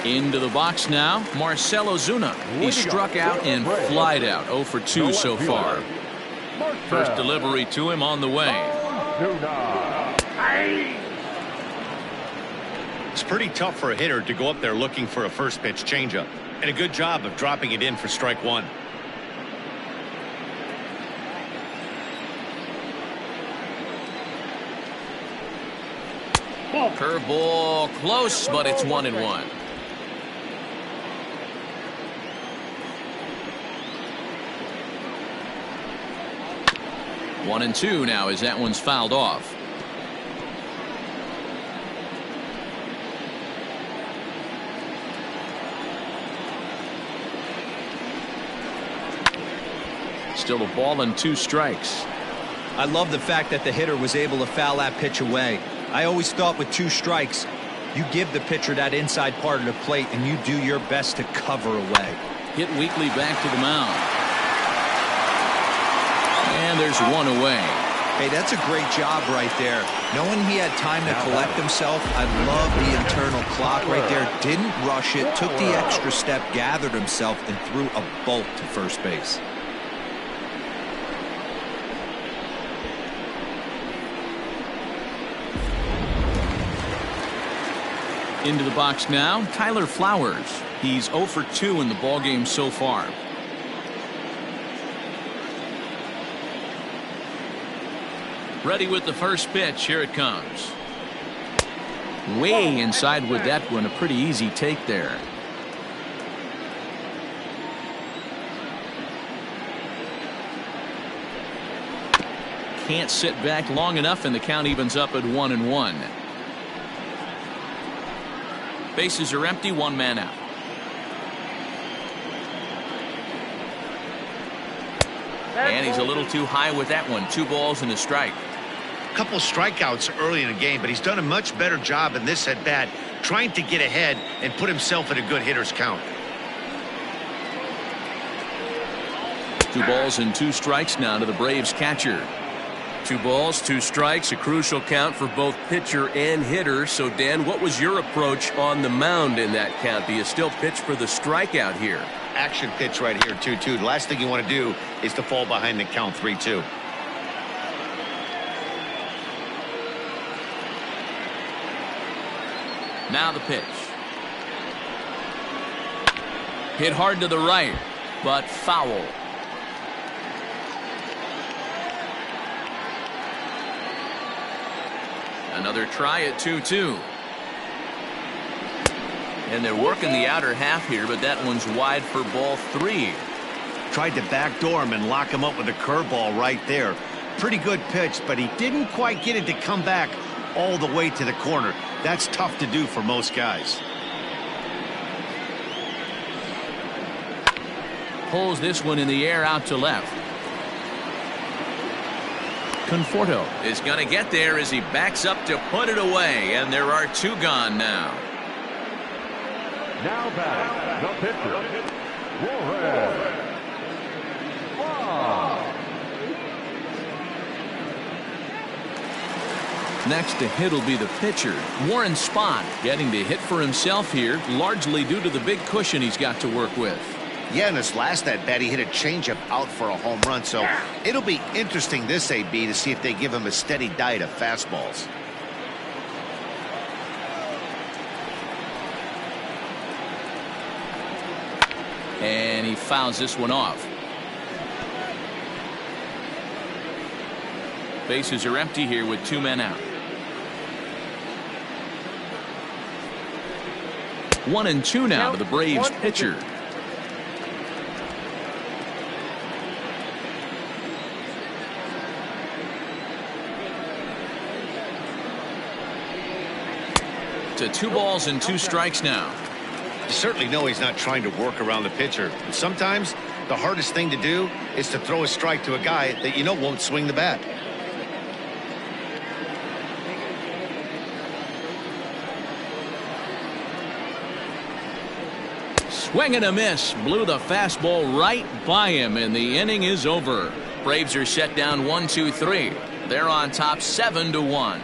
Speaker 1: Into the box now, Marcell Ozuna. He struck out and flied out. 0 for 2 so far. First delivery to him on the way.
Speaker 3: It's pretty tough for a hitter to go up there looking for a first pitch changeup. And a good job of dropping it in for strike 1.
Speaker 1: Curveball close, but it's 1-1. One and 2 now as that one's fouled off. Still a ball and 2 strikes.
Speaker 4: I love the fact that the hitter was able to foul that pitch away. I always thought with 2 strikes, you give the pitcher that inside part of the plate and you do your best to cover away.
Speaker 1: Hit weakly back to the mound. And there's 1 away.
Speaker 4: Hey, that's a great job right there. Knowing he had time to collect himself, I love the internal clock right there. Didn't rush it, took the extra step, gathered himself, and threw a bolt to first base.
Speaker 1: Into the box now, Tyler Flowers. He's 0 for 2 in the ballgame so far. Ready with the first pitch. Here it comes. Way inside with that one. A pretty easy take there. Can't sit back long enough, and the count evens up at 1-1. Bases are empty, 1 man out. And he's a little too high with that one. 2 balls and a strike.
Speaker 3: A couple strikeouts early in the game, but he's done a much better job in this at bat, trying to get ahead and put himself in a good hitter's count.
Speaker 1: 2 balls and 2 strikes now to the Braves catcher.
Speaker 8: 2 balls, 2 strikes, a crucial count for both pitcher and hitter. So, Dan, what was your approach on the mound in that count? Do you still pitch for the strikeout here?
Speaker 3: Action pitch right here, 2-2. The last thing you want to do is to fall behind the count 3-2.
Speaker 1: Now the pitch. Hit hard to the right, but foul. Another try at 2-2. And they're working the outer half here, but that one's wide for ball 3.
Speaker 2: Tried to backdoor him and lock him up with a curveball right there. Pretty good pitch, but he didn't quite get it to come back all the way to the corner. That's tough to do for most guys.
Speaker 1: Pulls this one in the air out to left. Conforto is going to get there as he backs up to put it away, and there are 2 gone now.
Speaker 6: Now batting, the pitcher, Warren.
Speaker 1: Next to hit will be the pitcher, Warren Spahn, getting the hit for himself here, largely due to the big cushion he's got to work with.
Speaker 3: Yeah, in his last at-bat, he hit a changeup out for a home run, so it'll be interesting this AB to see if they give him a steady diet of fastballs.
Speaker 1: And he fouls this one off. Bases are empty here with 2 men out. 1-2 now to the Braves pitcher. To 2 balls and 2 strikes now.
Speaker 3: You certainly know he's not trying to work around the pitcher. And sometimes the hardest thing to do is to throw a strike to a guy that you know won't swing the bat.
Speaker 1: Swing and a miss. Blew the fastball right by him, and the inning is over. Braves are set down 1-2-3. They're on top 7-1.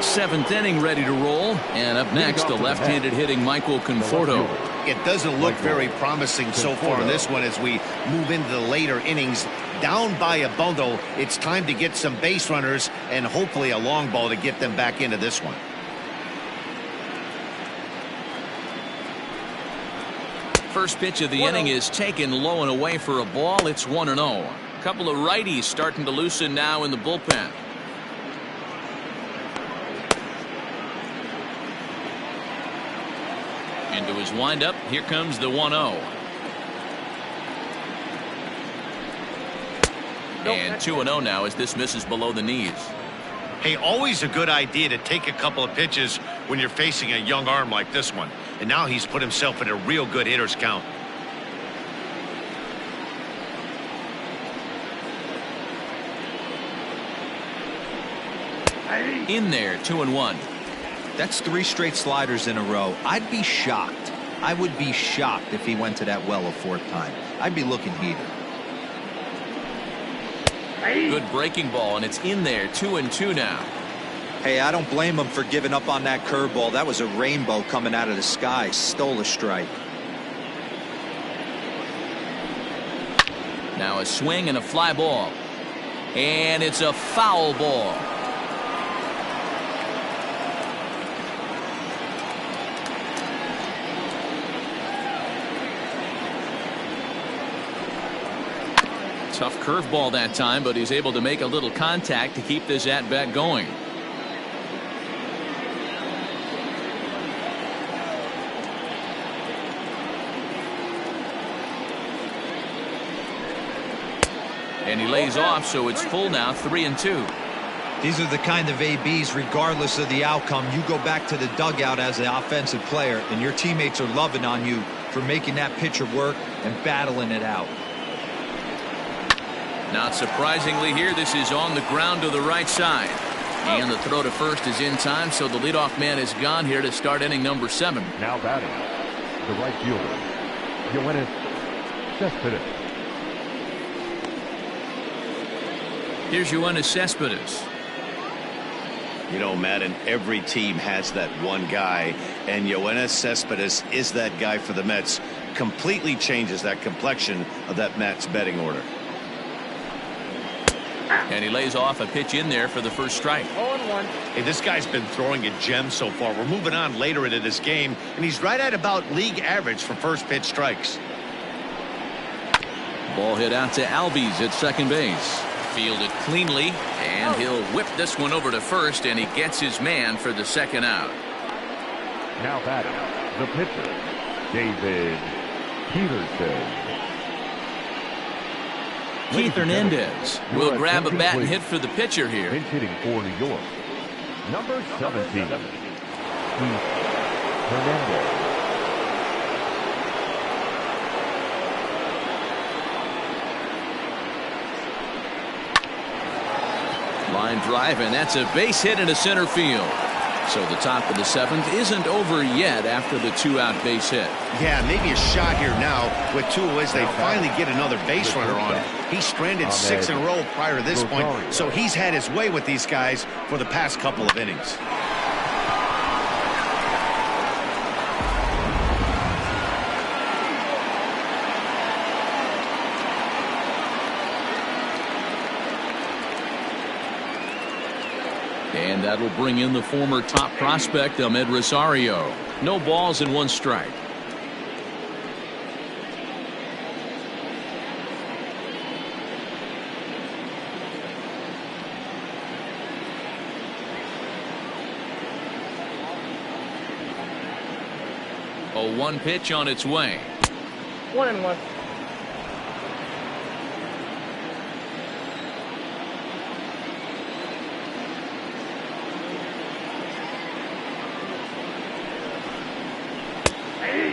Speaker 1: 7th inning ready to roll, and up next the left-handed hitting Michael Conforto.
Speaker 3: It doesn't look very promising so far in this one as we move into the later innings. Down by a bundle, it's time to get some base runners and hopefully a long ball to get them back into this one.
Speaker 1: First pitch of the inning is taken low and away for a ball. It's 1-0. A couple of righties starting to loosen now in the bullpen. Into his windup. Here comes the 1-0. And 2-0 now as this misses below the knees.
Speaker 3: Hey, always a good idea to take a couple of pitches when you're facing a young arm like this one. And now he's put himself in a real good hitter's count.
Speaker 1: In there, 2-1.
Speaker 4: That's 3 straight sliders in a row. I'd be shocked. I would be shocked if he went to that well a 4th time. I'd be looking heated.
Speaker 1: Good breaking ball, and it's in there, 2-2 now.
Speaker 4: Hey, I don't blame him for giving up on that curveball. That was a rainbow coming out of the sky. Stole a strike.
Speaker 1: Now a swing and a fly ball. And it's a foul ball. Tough curveball that time, but he's able to make a little contact to keep this at-bat going. And he lays off, so it's full now, 3-2.
Speaker 4: These are the kind of ABs, regardless of the outcome, you go back to the dugout as an offensive player, and your teammates are loving on you for making that pitcher work and battling it out.
Speaker 1: Not surprisingly here, this is on the ground to the right side. And the throw to first is in time, so the leadoff man is gone here to start inning number 7.
Speaker 6: Now batting, the right fielder, Yoenis Cespedes.
Speaker 1: Here's Yoenis Cespedes.
Speaker 2: You know, Madden, every team has that one guy, and Yoenis Cespedes is that guy for the Mets. Completely changes that complexion of that Mets betting order.
Speaker 1: And he lays off a pitch in there for the first strike.
Speaker 5: 0-1.
Speaker 3: Hey, this guy's been throwing a gem so far. We're moving on later into this game, and he's right at about league average for first pitch strikes.
Speaker 1: Ball hit out to Albies at second base. Fielded cleanly, and he'll whip this one over to first, and he gets his man for the second out.
Speaker 6: Now batting, the pitcher, David Peterson.
Speaker 1: Keith Hernandez will grab a bat and hit for the pitcher here.
Speaker 6: Pinch hitting for New York, number 17, Keith Hernandez.
Speaker 1: Line drive, and that's a base hit into center field. So the top of the seventh isn't over yet after the two-out base hit.
Speaker 2: Yeah, maybe a shot here now with two as they finally get another base runner on. He stranded 6 in a row prior to this point, so he's had his way with these guys for the past couple of innings.
Speaker 1: And that will bring in the former top prospect, Ahmed Rosario. No balls and 1 strike. A 1 pitch on its way.
Speaker 5: 1-1.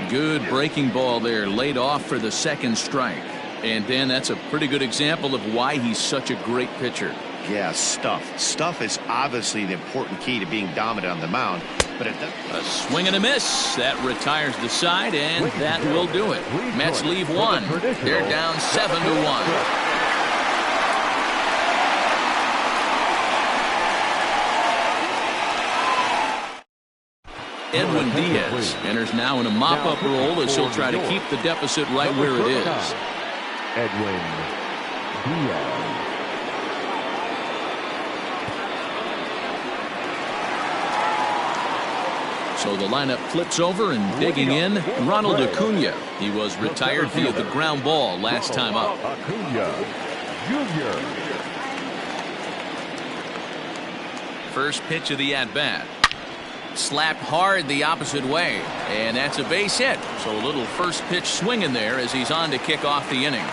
Speaker 1: Good breaking ball there, laid off for the second strike. And Dan, that's a pretty good example of why he's such a great pitcher.
Speaker 2: Yeah, stuff. Stuff is obviously the important key to being dominant on the mound. But it does.
Speaker 1: A swing and a miss. That retires the side, and that will do it. Mets leave 1. They're down 7-1. Edwin Diaz enters now in a mop-up role as he'll try to keep the deficit right where it is.
Speaker 6: Edwin Diaz.
Speaker 2: So the lineup flips over, and digging in, Ronald Acuna. He was retired via the ground ball last time up.
Speaker 6: Acuna Jr.
Speaker 1: First pitch of the at-bat. Slapped hard the opposite way, and that's a base hit. So a little first pitch swing in there as he's on to kick off the inning.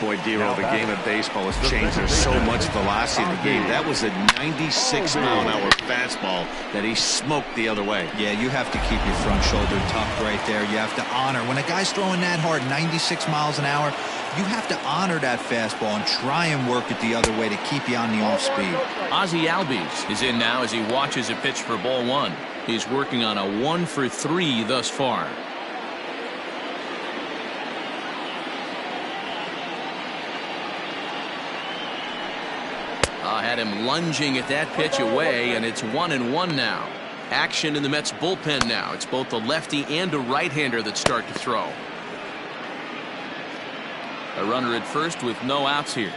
Speaker 2: Boy, Dero, the game of baseball has changed. There's so much velocity in the game. That was a 96-mile-an-hour fastball that he smoked the other way.
Speaker 4: Yeah, you have to keep your front shoulder tucked right there. You have to honor. When a guy's throwing that hard, 96 miles an hour, you have to honor that fastball and try and work it the other way to keep you on the off speed.
Speaker 1: Ozzie Albies is in now as he watches a pitch for ball 1. He's working on a 1-for-3 thus far. Had him lunging at that pitch away, and it's 1-1 now. Action in the Mets bullpen now. It's both a lefty and a right-hander that start to throw. A runner at first with no outs here.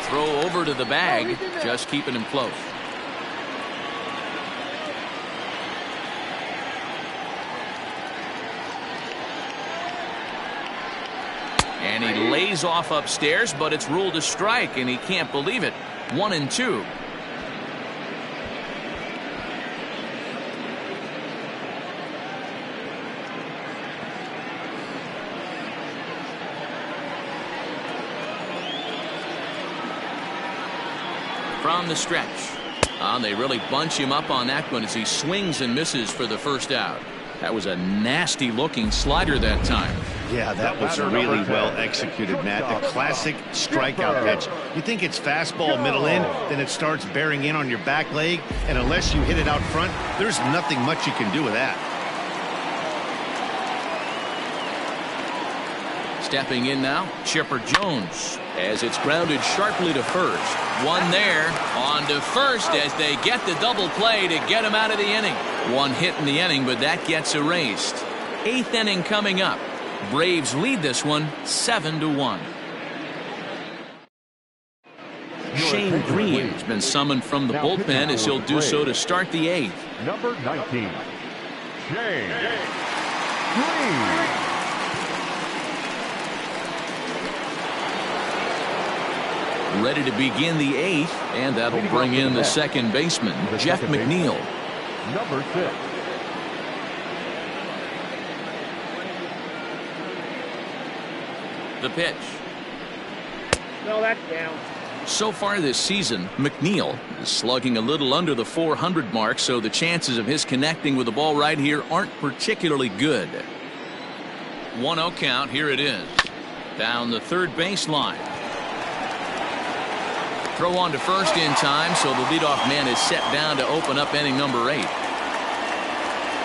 Speaker 1: Throw over to the bag, just keeping him close. And he lays off upstairs, but it's ruled a strike, and he can't believe it. 1-2. From the stretch. They really bunch him up on that one as he swings and misses for the first out. That was a nasty looking slider that time.
Speaker 2: Yeah, that was really well executed, Matt. A classic strikeout pitch. You think it's fastball middle in, then it starts bearing in on your back leg, and unless you hit it out front, there's nothing much you can do with that.
Speaker 1: Stepping in now, Chipper Jones, as it's grounded sharply to first. One there, on to first as they get the double play to get him out of the inning. One hit in the inning, but that gets erased. 8th inning coming up. Braves lead this one 7-1. Shane Green has been summoned from the bullpen as he'll do so to start the 8th.
Speaker 6: Number 19, Shane Green.
Speaker 1: Ready to begin the 8th, and that'll bring in the second baseman, Jeff McNeil.
Speaker 6: Number 6.
Speaker 1: The pitch.
Speaker 5: No, that's down.
Speaker 1: So far this season, McNeil is slugging a little under the 400 mark, so the chances of his connecting with the ball right here aren't particularly good. 1-0 count, here it is. Down the third baseline. Throw on to first in time, so the leadoff man is set down to open up inning number 8.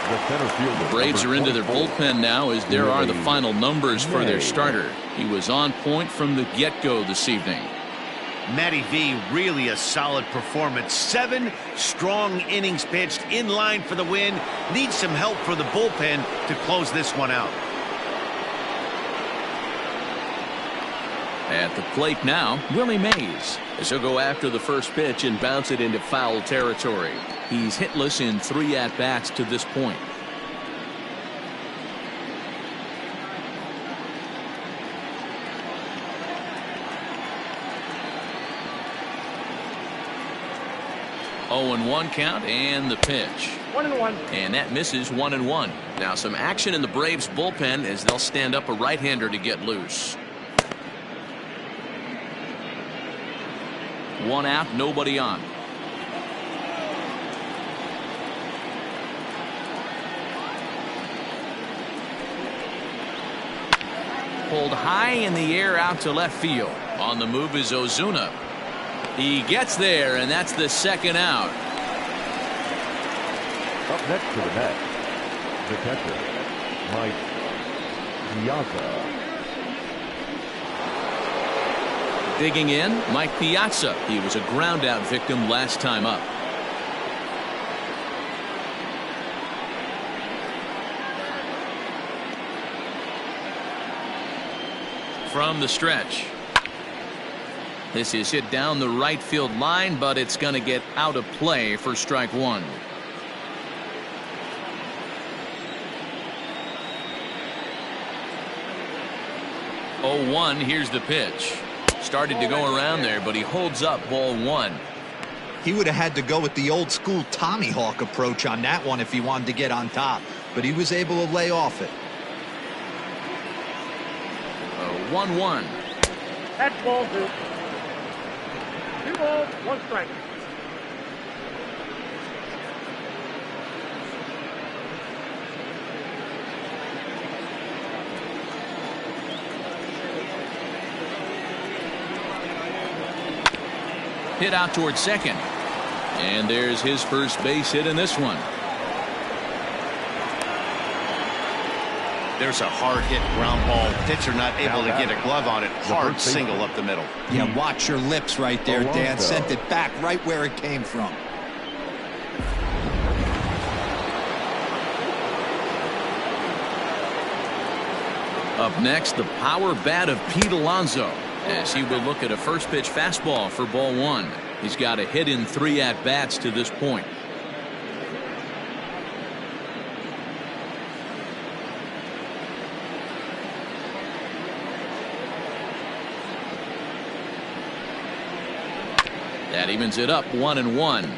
Speaker 1: The Braves are into their bullpen now, as there are the final numbers for their starter. He was on point from the get-go this evening.
Speaker 2: Matty V, really a solid performance. 7 strong innings pitched, in line for the win. Needs some help for the bullpen to close this one out.
Speaker 1: At the plate now, Willie Mays, as he'll go after the first pitch and bounce it into foul territory. He's hitless in 3 at-bats to this point. Oh, 0-1 count, and the pitch.
Speaker 5: 1-1.
Speaker 1: And that misses. 1-1. Now some action in the Braves bullpen as they'll stand up a right-hander to get loose. 1 out, nobody on. Pulled high in the air out to left field. On the move is Ozuna. He gets there, and that's the second out.
Speaker 6: Up next to the net, the catcher, Mike Piazza.
Speaker 1: Digging in, Mike Piazza. He was a ground-out victim last time up. From the stretch. This is hit down the right field line, but it's going to get out of play for strike 1. Oh, 1, here's the pitch. Started to go around there, but he holds up ball 1.
Speaker 4: He would have had to go with the old school Tommy Hawk approach on that one if he wanted to get on top, but he was able to lay off it.
Speaker 1: 1-1.
Speaker 5: That's ball 2. 2 balls, 1 strike.
Speaker 1: Hit out towards second. And there's his first base hit in this one.
Speaker 2: There's a hard hit ground ball. Pitcher not able to get a glove on it. Hard single up the middle.
Speaker 4: Yeah, watch your lips right there, Dan. Sent it back right where it came from.
Speaker 1: Up next, the power bat of Pete Alonso, as he will look at a first pitch fastball for ball 1. He's got a hit in 3 at-bats to this point. That evens it up 1-1.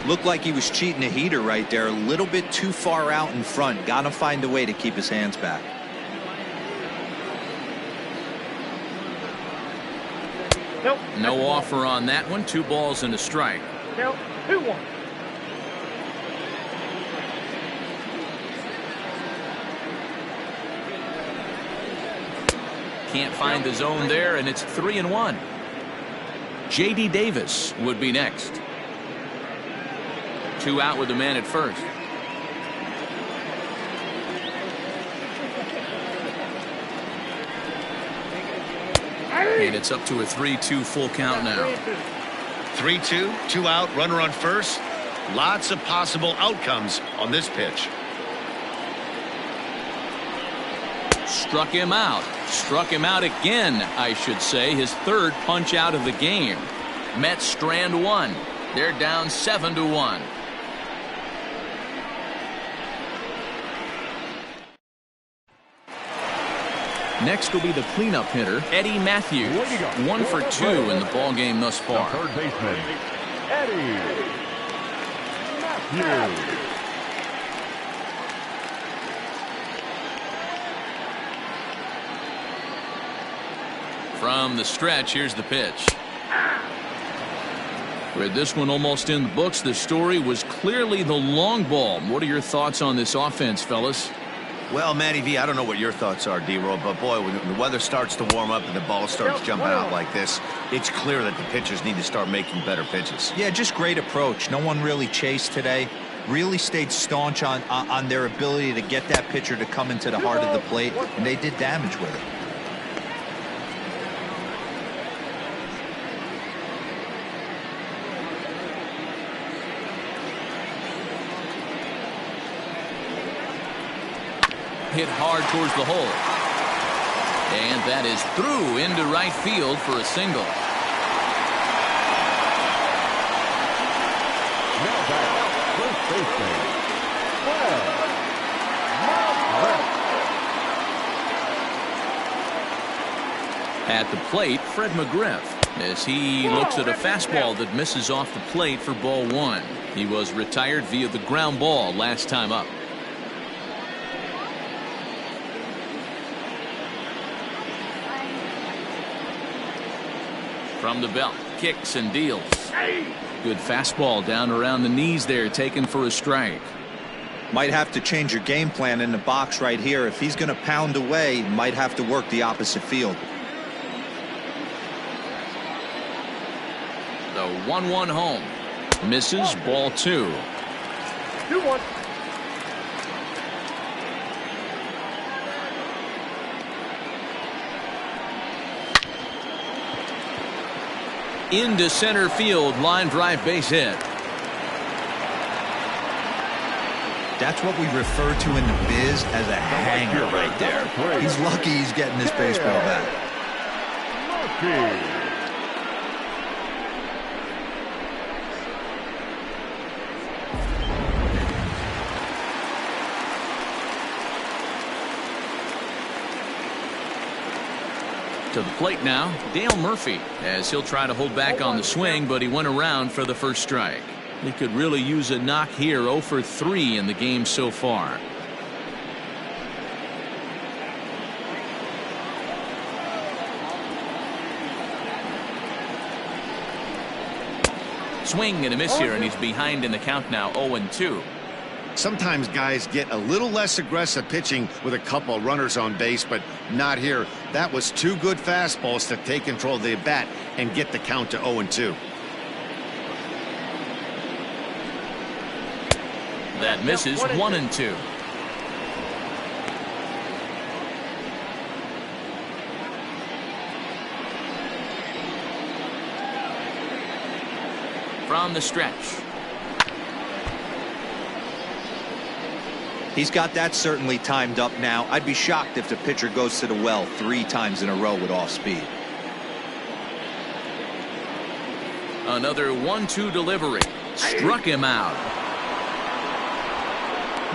Speaker 4: Looked like he was cheating a heater right there. A little bit too far out in front. Got to find a way to keep his hands back.
Speaker 5: Nope.
Speaker 1: No offer on that one. 2 balls and a strike.
Speaker 5: Nope. 2-1.
Speaker 1: Can't find the zone there, and it's 3-1. J.D. Davis would be next. 2 out with the man at first. And it's up to a 3-2 full count now.
Speaker 3: 3-2, 2 out, runner on first. Lots of possible outcomes on this pitch.
Speaker 1: Struck him out. Struck him out again, I should say. His 3rd punch out of the game. Mets strand 1. They're down 7-1. Next will be the cleanup hitter, Eddie Matthews. 1 for 2 in the ball game thus far.
Speaker 6: The third baseman, Eddie Matthews.
Speaker 1: From the stretch, here's the pitch. With this one almost in the books, the story was clearly the long ball. What are your thoughts on this offense, fellas?
Speaker 2: Well, Matty V, I don't know what your thoughts are, D-Roll, but boy, when the weather starts to warm up and the ball starts jumping out like this, it's clear that the pitchers need to start making better pitches.
Speaker 4: Yeah, just great approach. No one really chased today. Really stayed staunch on their ability to get that pitcher to come into the heart of the plate, and they did damage with it.
Speaker 1: Hit hard towards the hole. And that is through into right field for a single.
Speaker 6: Now back, first baseman,
Speaker 1: At the plate, Fred McGriff, as he looks at a fastball that misses off the plate for ball 1. He was retired via the ground ball last time up. From the belt, kicks and deals. Good fastball down around the knees there, taken for a strike.
Speaker 4: Might have to change your game plan in the box right here. If he's going to pound away, might have to work the opposite field.
Speaker 1: The 1-1 home. Misses, ball 2.
Speaker 5: 2-1.
Speaker 1: Into center field, line drive, base hit.
Speaker 4: That's what we refer to in the biz as a hanger right there. He's lucky he's getting this baseball back.
Speaker 1: To the plate now, Dale Murphy, as he'll try to hold back on the swing, but he went around for the first strike. He could really use a knock here. 0 for 3 in the game so far. Swing and a miss here, and he's behind in the count now, 0-2.
Speaker 2: Sometimes guys get a little less aggressive pitching with a couple of runners on base, but not here. That was 2 good fastballs to take control of the bat and get the count to 0-2.
Speaker 1: That misses, 1-2. From the stretch.
Speaker 4: He's got that certainly timed up now. I'd be shocked if the pitcher goes to the well 3 times in a row with off speed.
Speaker 1: Another 1-2 delivery. Struck him out.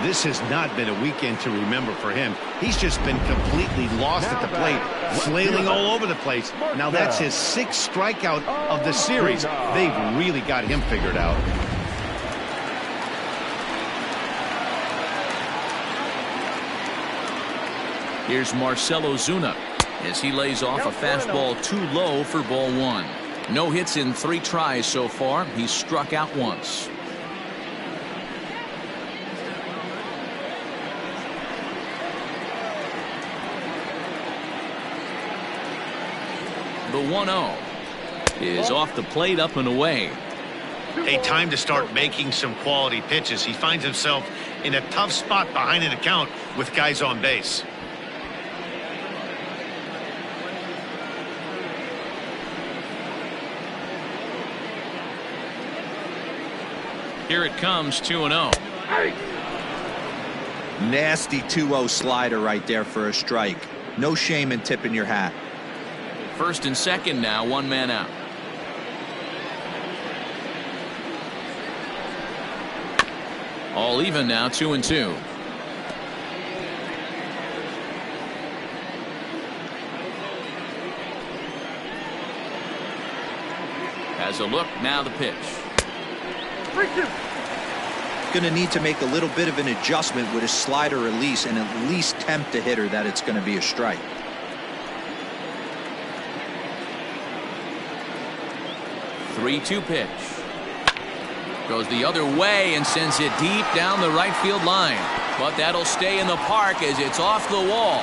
Speaker 2: This has not been a weekend to remember for him. He's just been completely lost at the plate, flailing all over the place. Now that's his 6th strikeout of the series. They've really got him figured out.
Speaker 1: Here's Marcell Ozuna as he lays off a fastball too low for ball 1. No hits in 3 tries so far. He's struck out once. The 1-0 is off the plate, up and away.
Speaker 3: Hey, time to start making some quality pitches. He finds himself in a tough spot behind an account with guys on base.
Speaker 1: Here it comes, 2-0.
Speaker 4: Nasty 2-0 slider right there for a strike. No shame in tipping your hat.
Speaker 1: First and second now, one man out. All even now, 2-2. Has a look, now the pitch.
Speaker 4: Going to need to make a little bit of an adjustment with his slider release and at least tempt the hitter that it's going to be a strike.
Speaker 1: Three-two pitch. Goes the other way and sends it deep down the right field line. But that'll stay in the park as it's off the wall.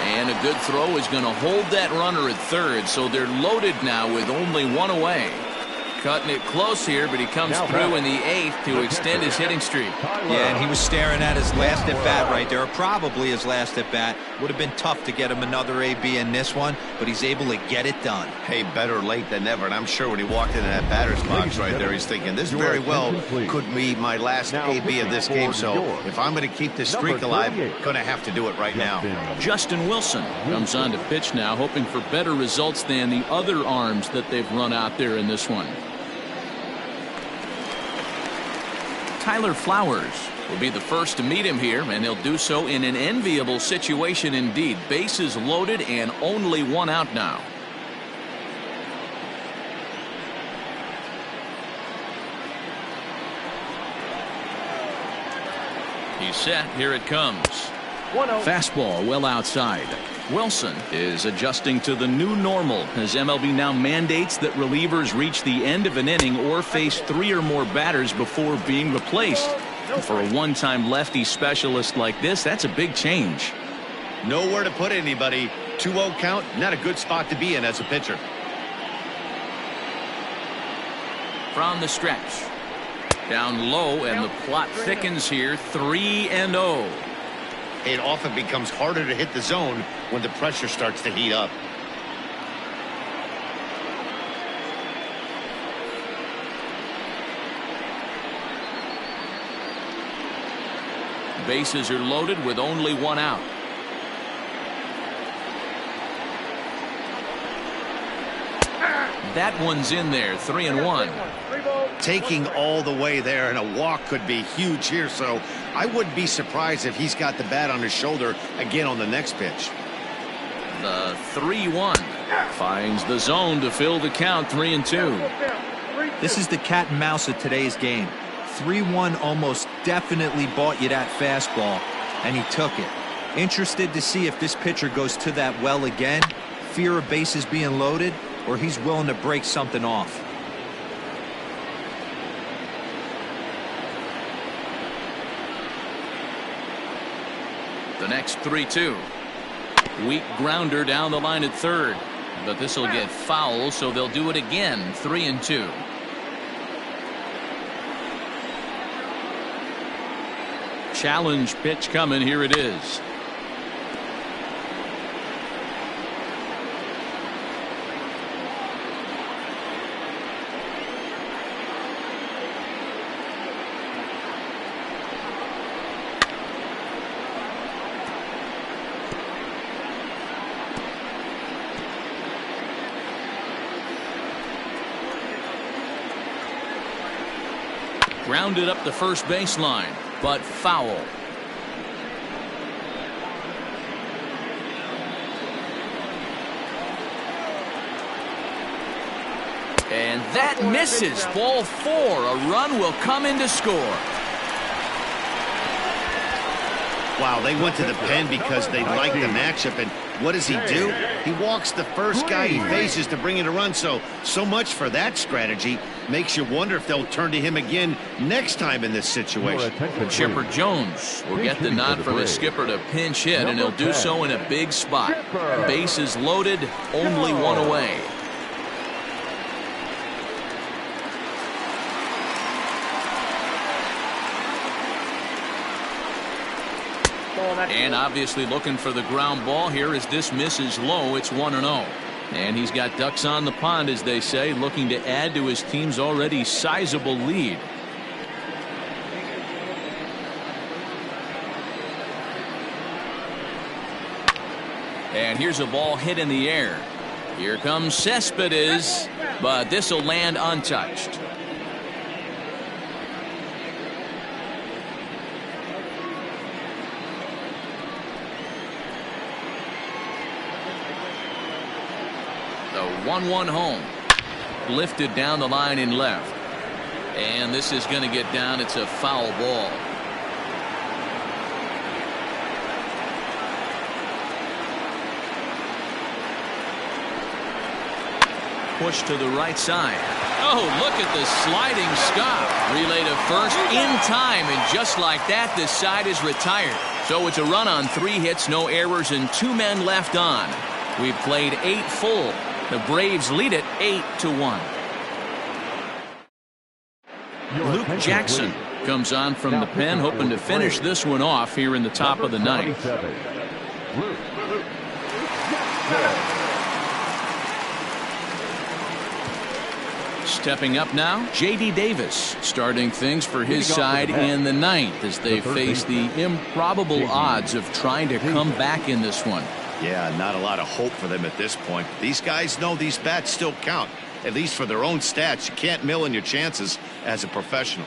Speaker 1: And a good throw is going to hold that runner at third, so they're loaded now with only one away. Cutting it close here, but he comes through in the eighth to extend his hitting streak.
Speaker 4: Yeah, and he was staring at his last at bat right there, or probably his last at bat. Would have been tough to get him another AB in this one, but he's able to get it done.
Speaker 3: Hey, better late than never. And I'm sure when he walked into that batter's box right there, he's thinking, this very well could be my last AB of this game. So if I'm going to keep this streak alive, going to have to do it right now.
Speaker 1: Justin Wilson comes on to pitch now, hoping for better results than the other arms that they've run out there in this one. Tyler Flowers will be the first to meet him here, and he'll do so in an enviable situation indeed. Bases loaded and only one out now. He's set. Here it comes. Fastball well outside. Wilson is adjusting to the new normal as MLB now mandates that relievers reach the end of an inning or face three or more batters before being replaced. For a one-time lefty specialist like this, that's a big change.
Speaker 3: Nowhere to put anybody. 2-0 count, not a good spot to be in as a pitcher.
Speaker 1: From the stretch. Down low, and the plot thickens here. 3-0.
Speaker 3: It often becomes harder to hit the zone when the pressure starts to heat up.
Speaker 1: Bases are loaded with only one out. That one's in there. 3-1.
Speaker 2: Taking all the way there, and a walk could be huge here, so I wouldn't be surprised if he's got the bat on his shoulder again on the next pitch.
Speaker 1: The 3-1 finds the zone to fill the count. 3-2.
Speaker 4: This is the cat and mouse of today's game. 3-1 almost definitely bought you that fastball, and he took it. Interested to see if this pitcher goes to that well again, fear of bases being loaded, or he's willing to break something off.
Speaker 1: The next 3-2. Weak grounder down the line at third, but this will get foul, so they'll do it again. 3-2. Challenge pitch coming. Here it is. Grounded up the first baseline, but foul. And that misses. Ball 4. A run will come in to score.
Speaker 2: Wow, they went to the pen because they like the matchup, and what does he do? He walks the first guy he faces to bring in a run, so much for that strategy. Makes you wonder if they'll turn to him again next time in this situation.
Speaker 1: Chipper Jones will get the nod from his skipper to pinch hit, and he'll do so in a big spot. Bases loaded, only one away. And obviously looking for the ground ball here as this misses low. It's 1-0. And he's got ducks on the pond, as they say, looking to add to his team's already sizable lead. And here's a ball hit in the air. Here comes Cespedes, but this will land untouched. The 1-1 home. Lifted down the line in left. And this is going to get down. It's a foul ball. Push to the right side. Oh, look at the sliding stop. Relay to first in time, and just like that, this side is retired. So it's a run on 3 hits, no errors, and 2 men left on. We've played 8 full. The Braves lead it 8-1. Luke Jackson comes on from the pen, hoping to finish this one off here in the top of the ninth. Stepping up now, J.D. Davis starting things for his side in the ninth as they face the improbable odds of trying to come back in this one.
Speaker 2: Yeah, not a lot of hope for them at this point. These guys know these bats still count, at least for their own stats. You can't mill in your chances as a professional.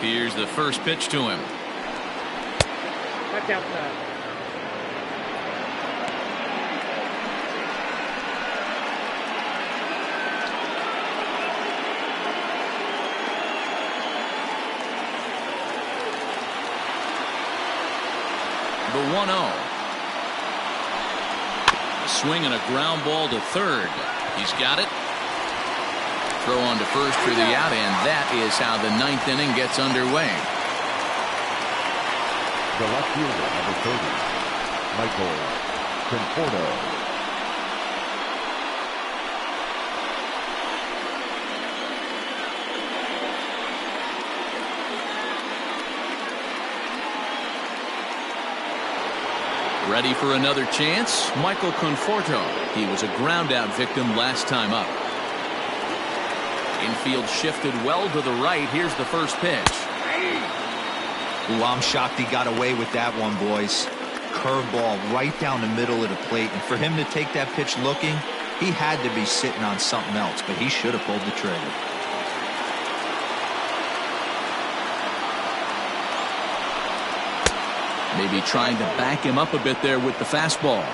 Speaker 1: Here's the first pitch to him.
Speaker 5: Back outside.
Speaker 1: The 1-0. A swing and a ground ball to third. He's got it. Throw on to first for the out, and that is how the ninth inning gets underway.
Speaker 6: The left fielder, number 30, Michael Conforto.
Speaker 1: Ready for another chance? Michael Conforto. He was a ground-out victim last time up. Infield shifted well to the right. Here's the first pitch.
Speaker 4: Ooh, I'm shocked he got away with that one, boys. Curveball right down the middle of the plate. And for him to take that pitch looking, he had to be sitting on something else, but he should have pulled the trigger.
Speaker 1: Maybe trying to back him up a bit there with the fastball.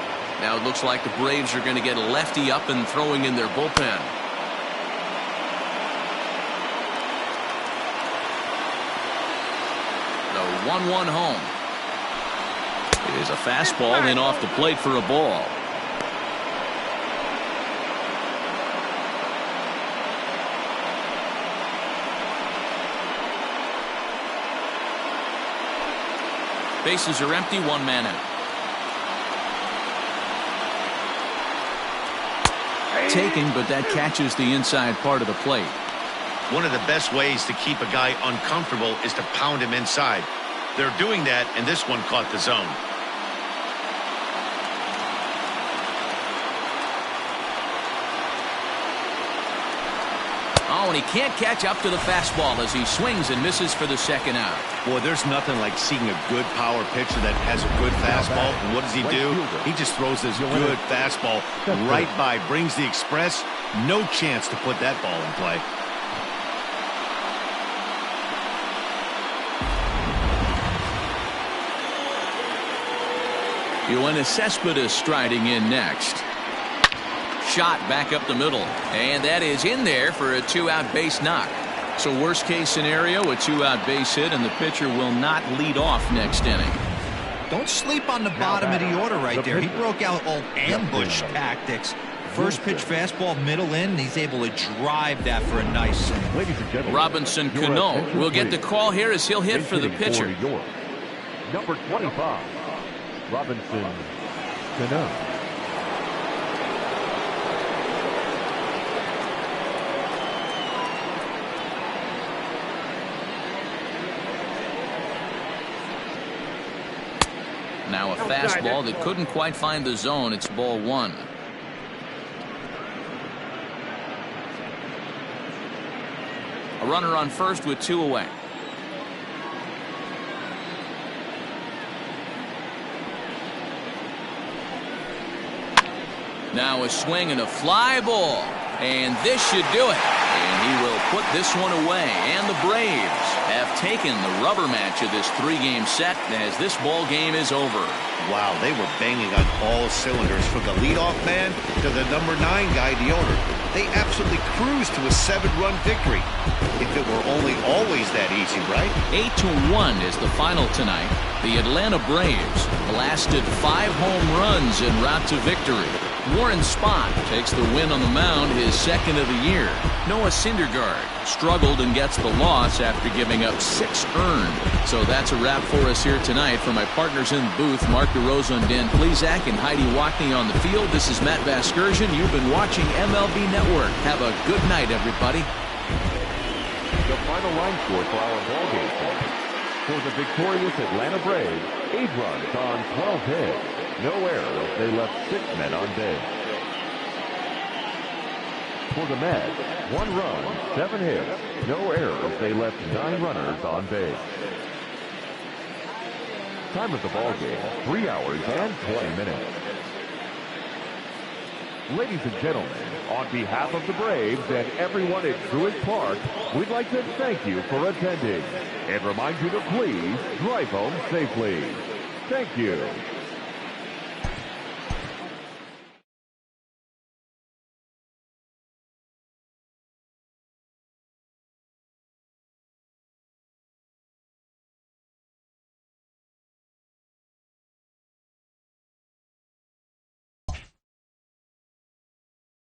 Speaker 1: Now it looks like the Braves are going to get a lefty up and throwing in their bullpen. The 1-1 home. It is a fastball and off the plate for a ball. Bases are empty, 1 man out. Taking, but that catches the inside part of the plate.
Speaker 3: One of the best ways to keep a guy uncomfortable is to pound him inside. They're doing that, and this one caught the zone.
Speaker 1: Oh, and he can't catch up to the fastball as he swings and misses for the second out.
Speaker 2: Boy, there's nothing like seeing a good power pitcher that has a good fastball. And what does he do? He just throws this good fastball right by, brings the express. No chance to put that ball in play. Yoenis Cespedes striding in next.
Speaker 1: Shot back up the middle. And that is in there for a 2-out base knock. So worst case scenario, a 2-out base hit, and the pitcher will not lead off next inning.
Speaker 4: Don't sleep on the bottom of the order right there. He broke out old ambush tactics. First pitch fastball, middle in, and he's able to drive that for a nice single.
Speaker 1: Robinson Cano will get the call here as he'll hit for the pitcher.
Speaker 6: Number 25, Robinson Cano.
Speaker 1: Now a fastball that couldn't quite find the zone. It's ball 1. A runner on first with 2 away. Now a swing and a fly ball. And this should do it. And he will put this one away. And the Braves have taken the rubber match of this 3-game set as this ball game is over.
Speaker 2: Wow, they were banging on all cylinders from the leadoff man to the number 9 guy, the owner. They absolutely cruised to a 7-run victory. If it were only always that easy, right?
Speaker 1: 8-1 is the final tonight. The Atlanta Braves blasted 5 home runs en route to victory. Warren Spahn takes the win on the mound, his second of the year. Noah Syndergaard struggled and gets the loss after giving up 6 earned. So that's a wrap for us here tonight. For my partners in the booth, Mark DeRosa and Dan Plesac and Heidi Wackney on the field, this is Matt Vasgersian. You've been watching MLB Network. Have a good night, everybody.
Speaker 6: The final line score for our ballgame tonight. For the victorious Atlanta Braves, 8 runs on 12 hits. No errors. They left 6 men on base. For the Mets, 1 run, 7 hits. No errors. They left 9 runners on base. Time of the ball game, 3 hours and 20 minutes. Ladies and gentlemen, on behalf of the Braves and everyone at Truist Park, we'd like to thank you for attending and remind you to please drive home safely. Thank you.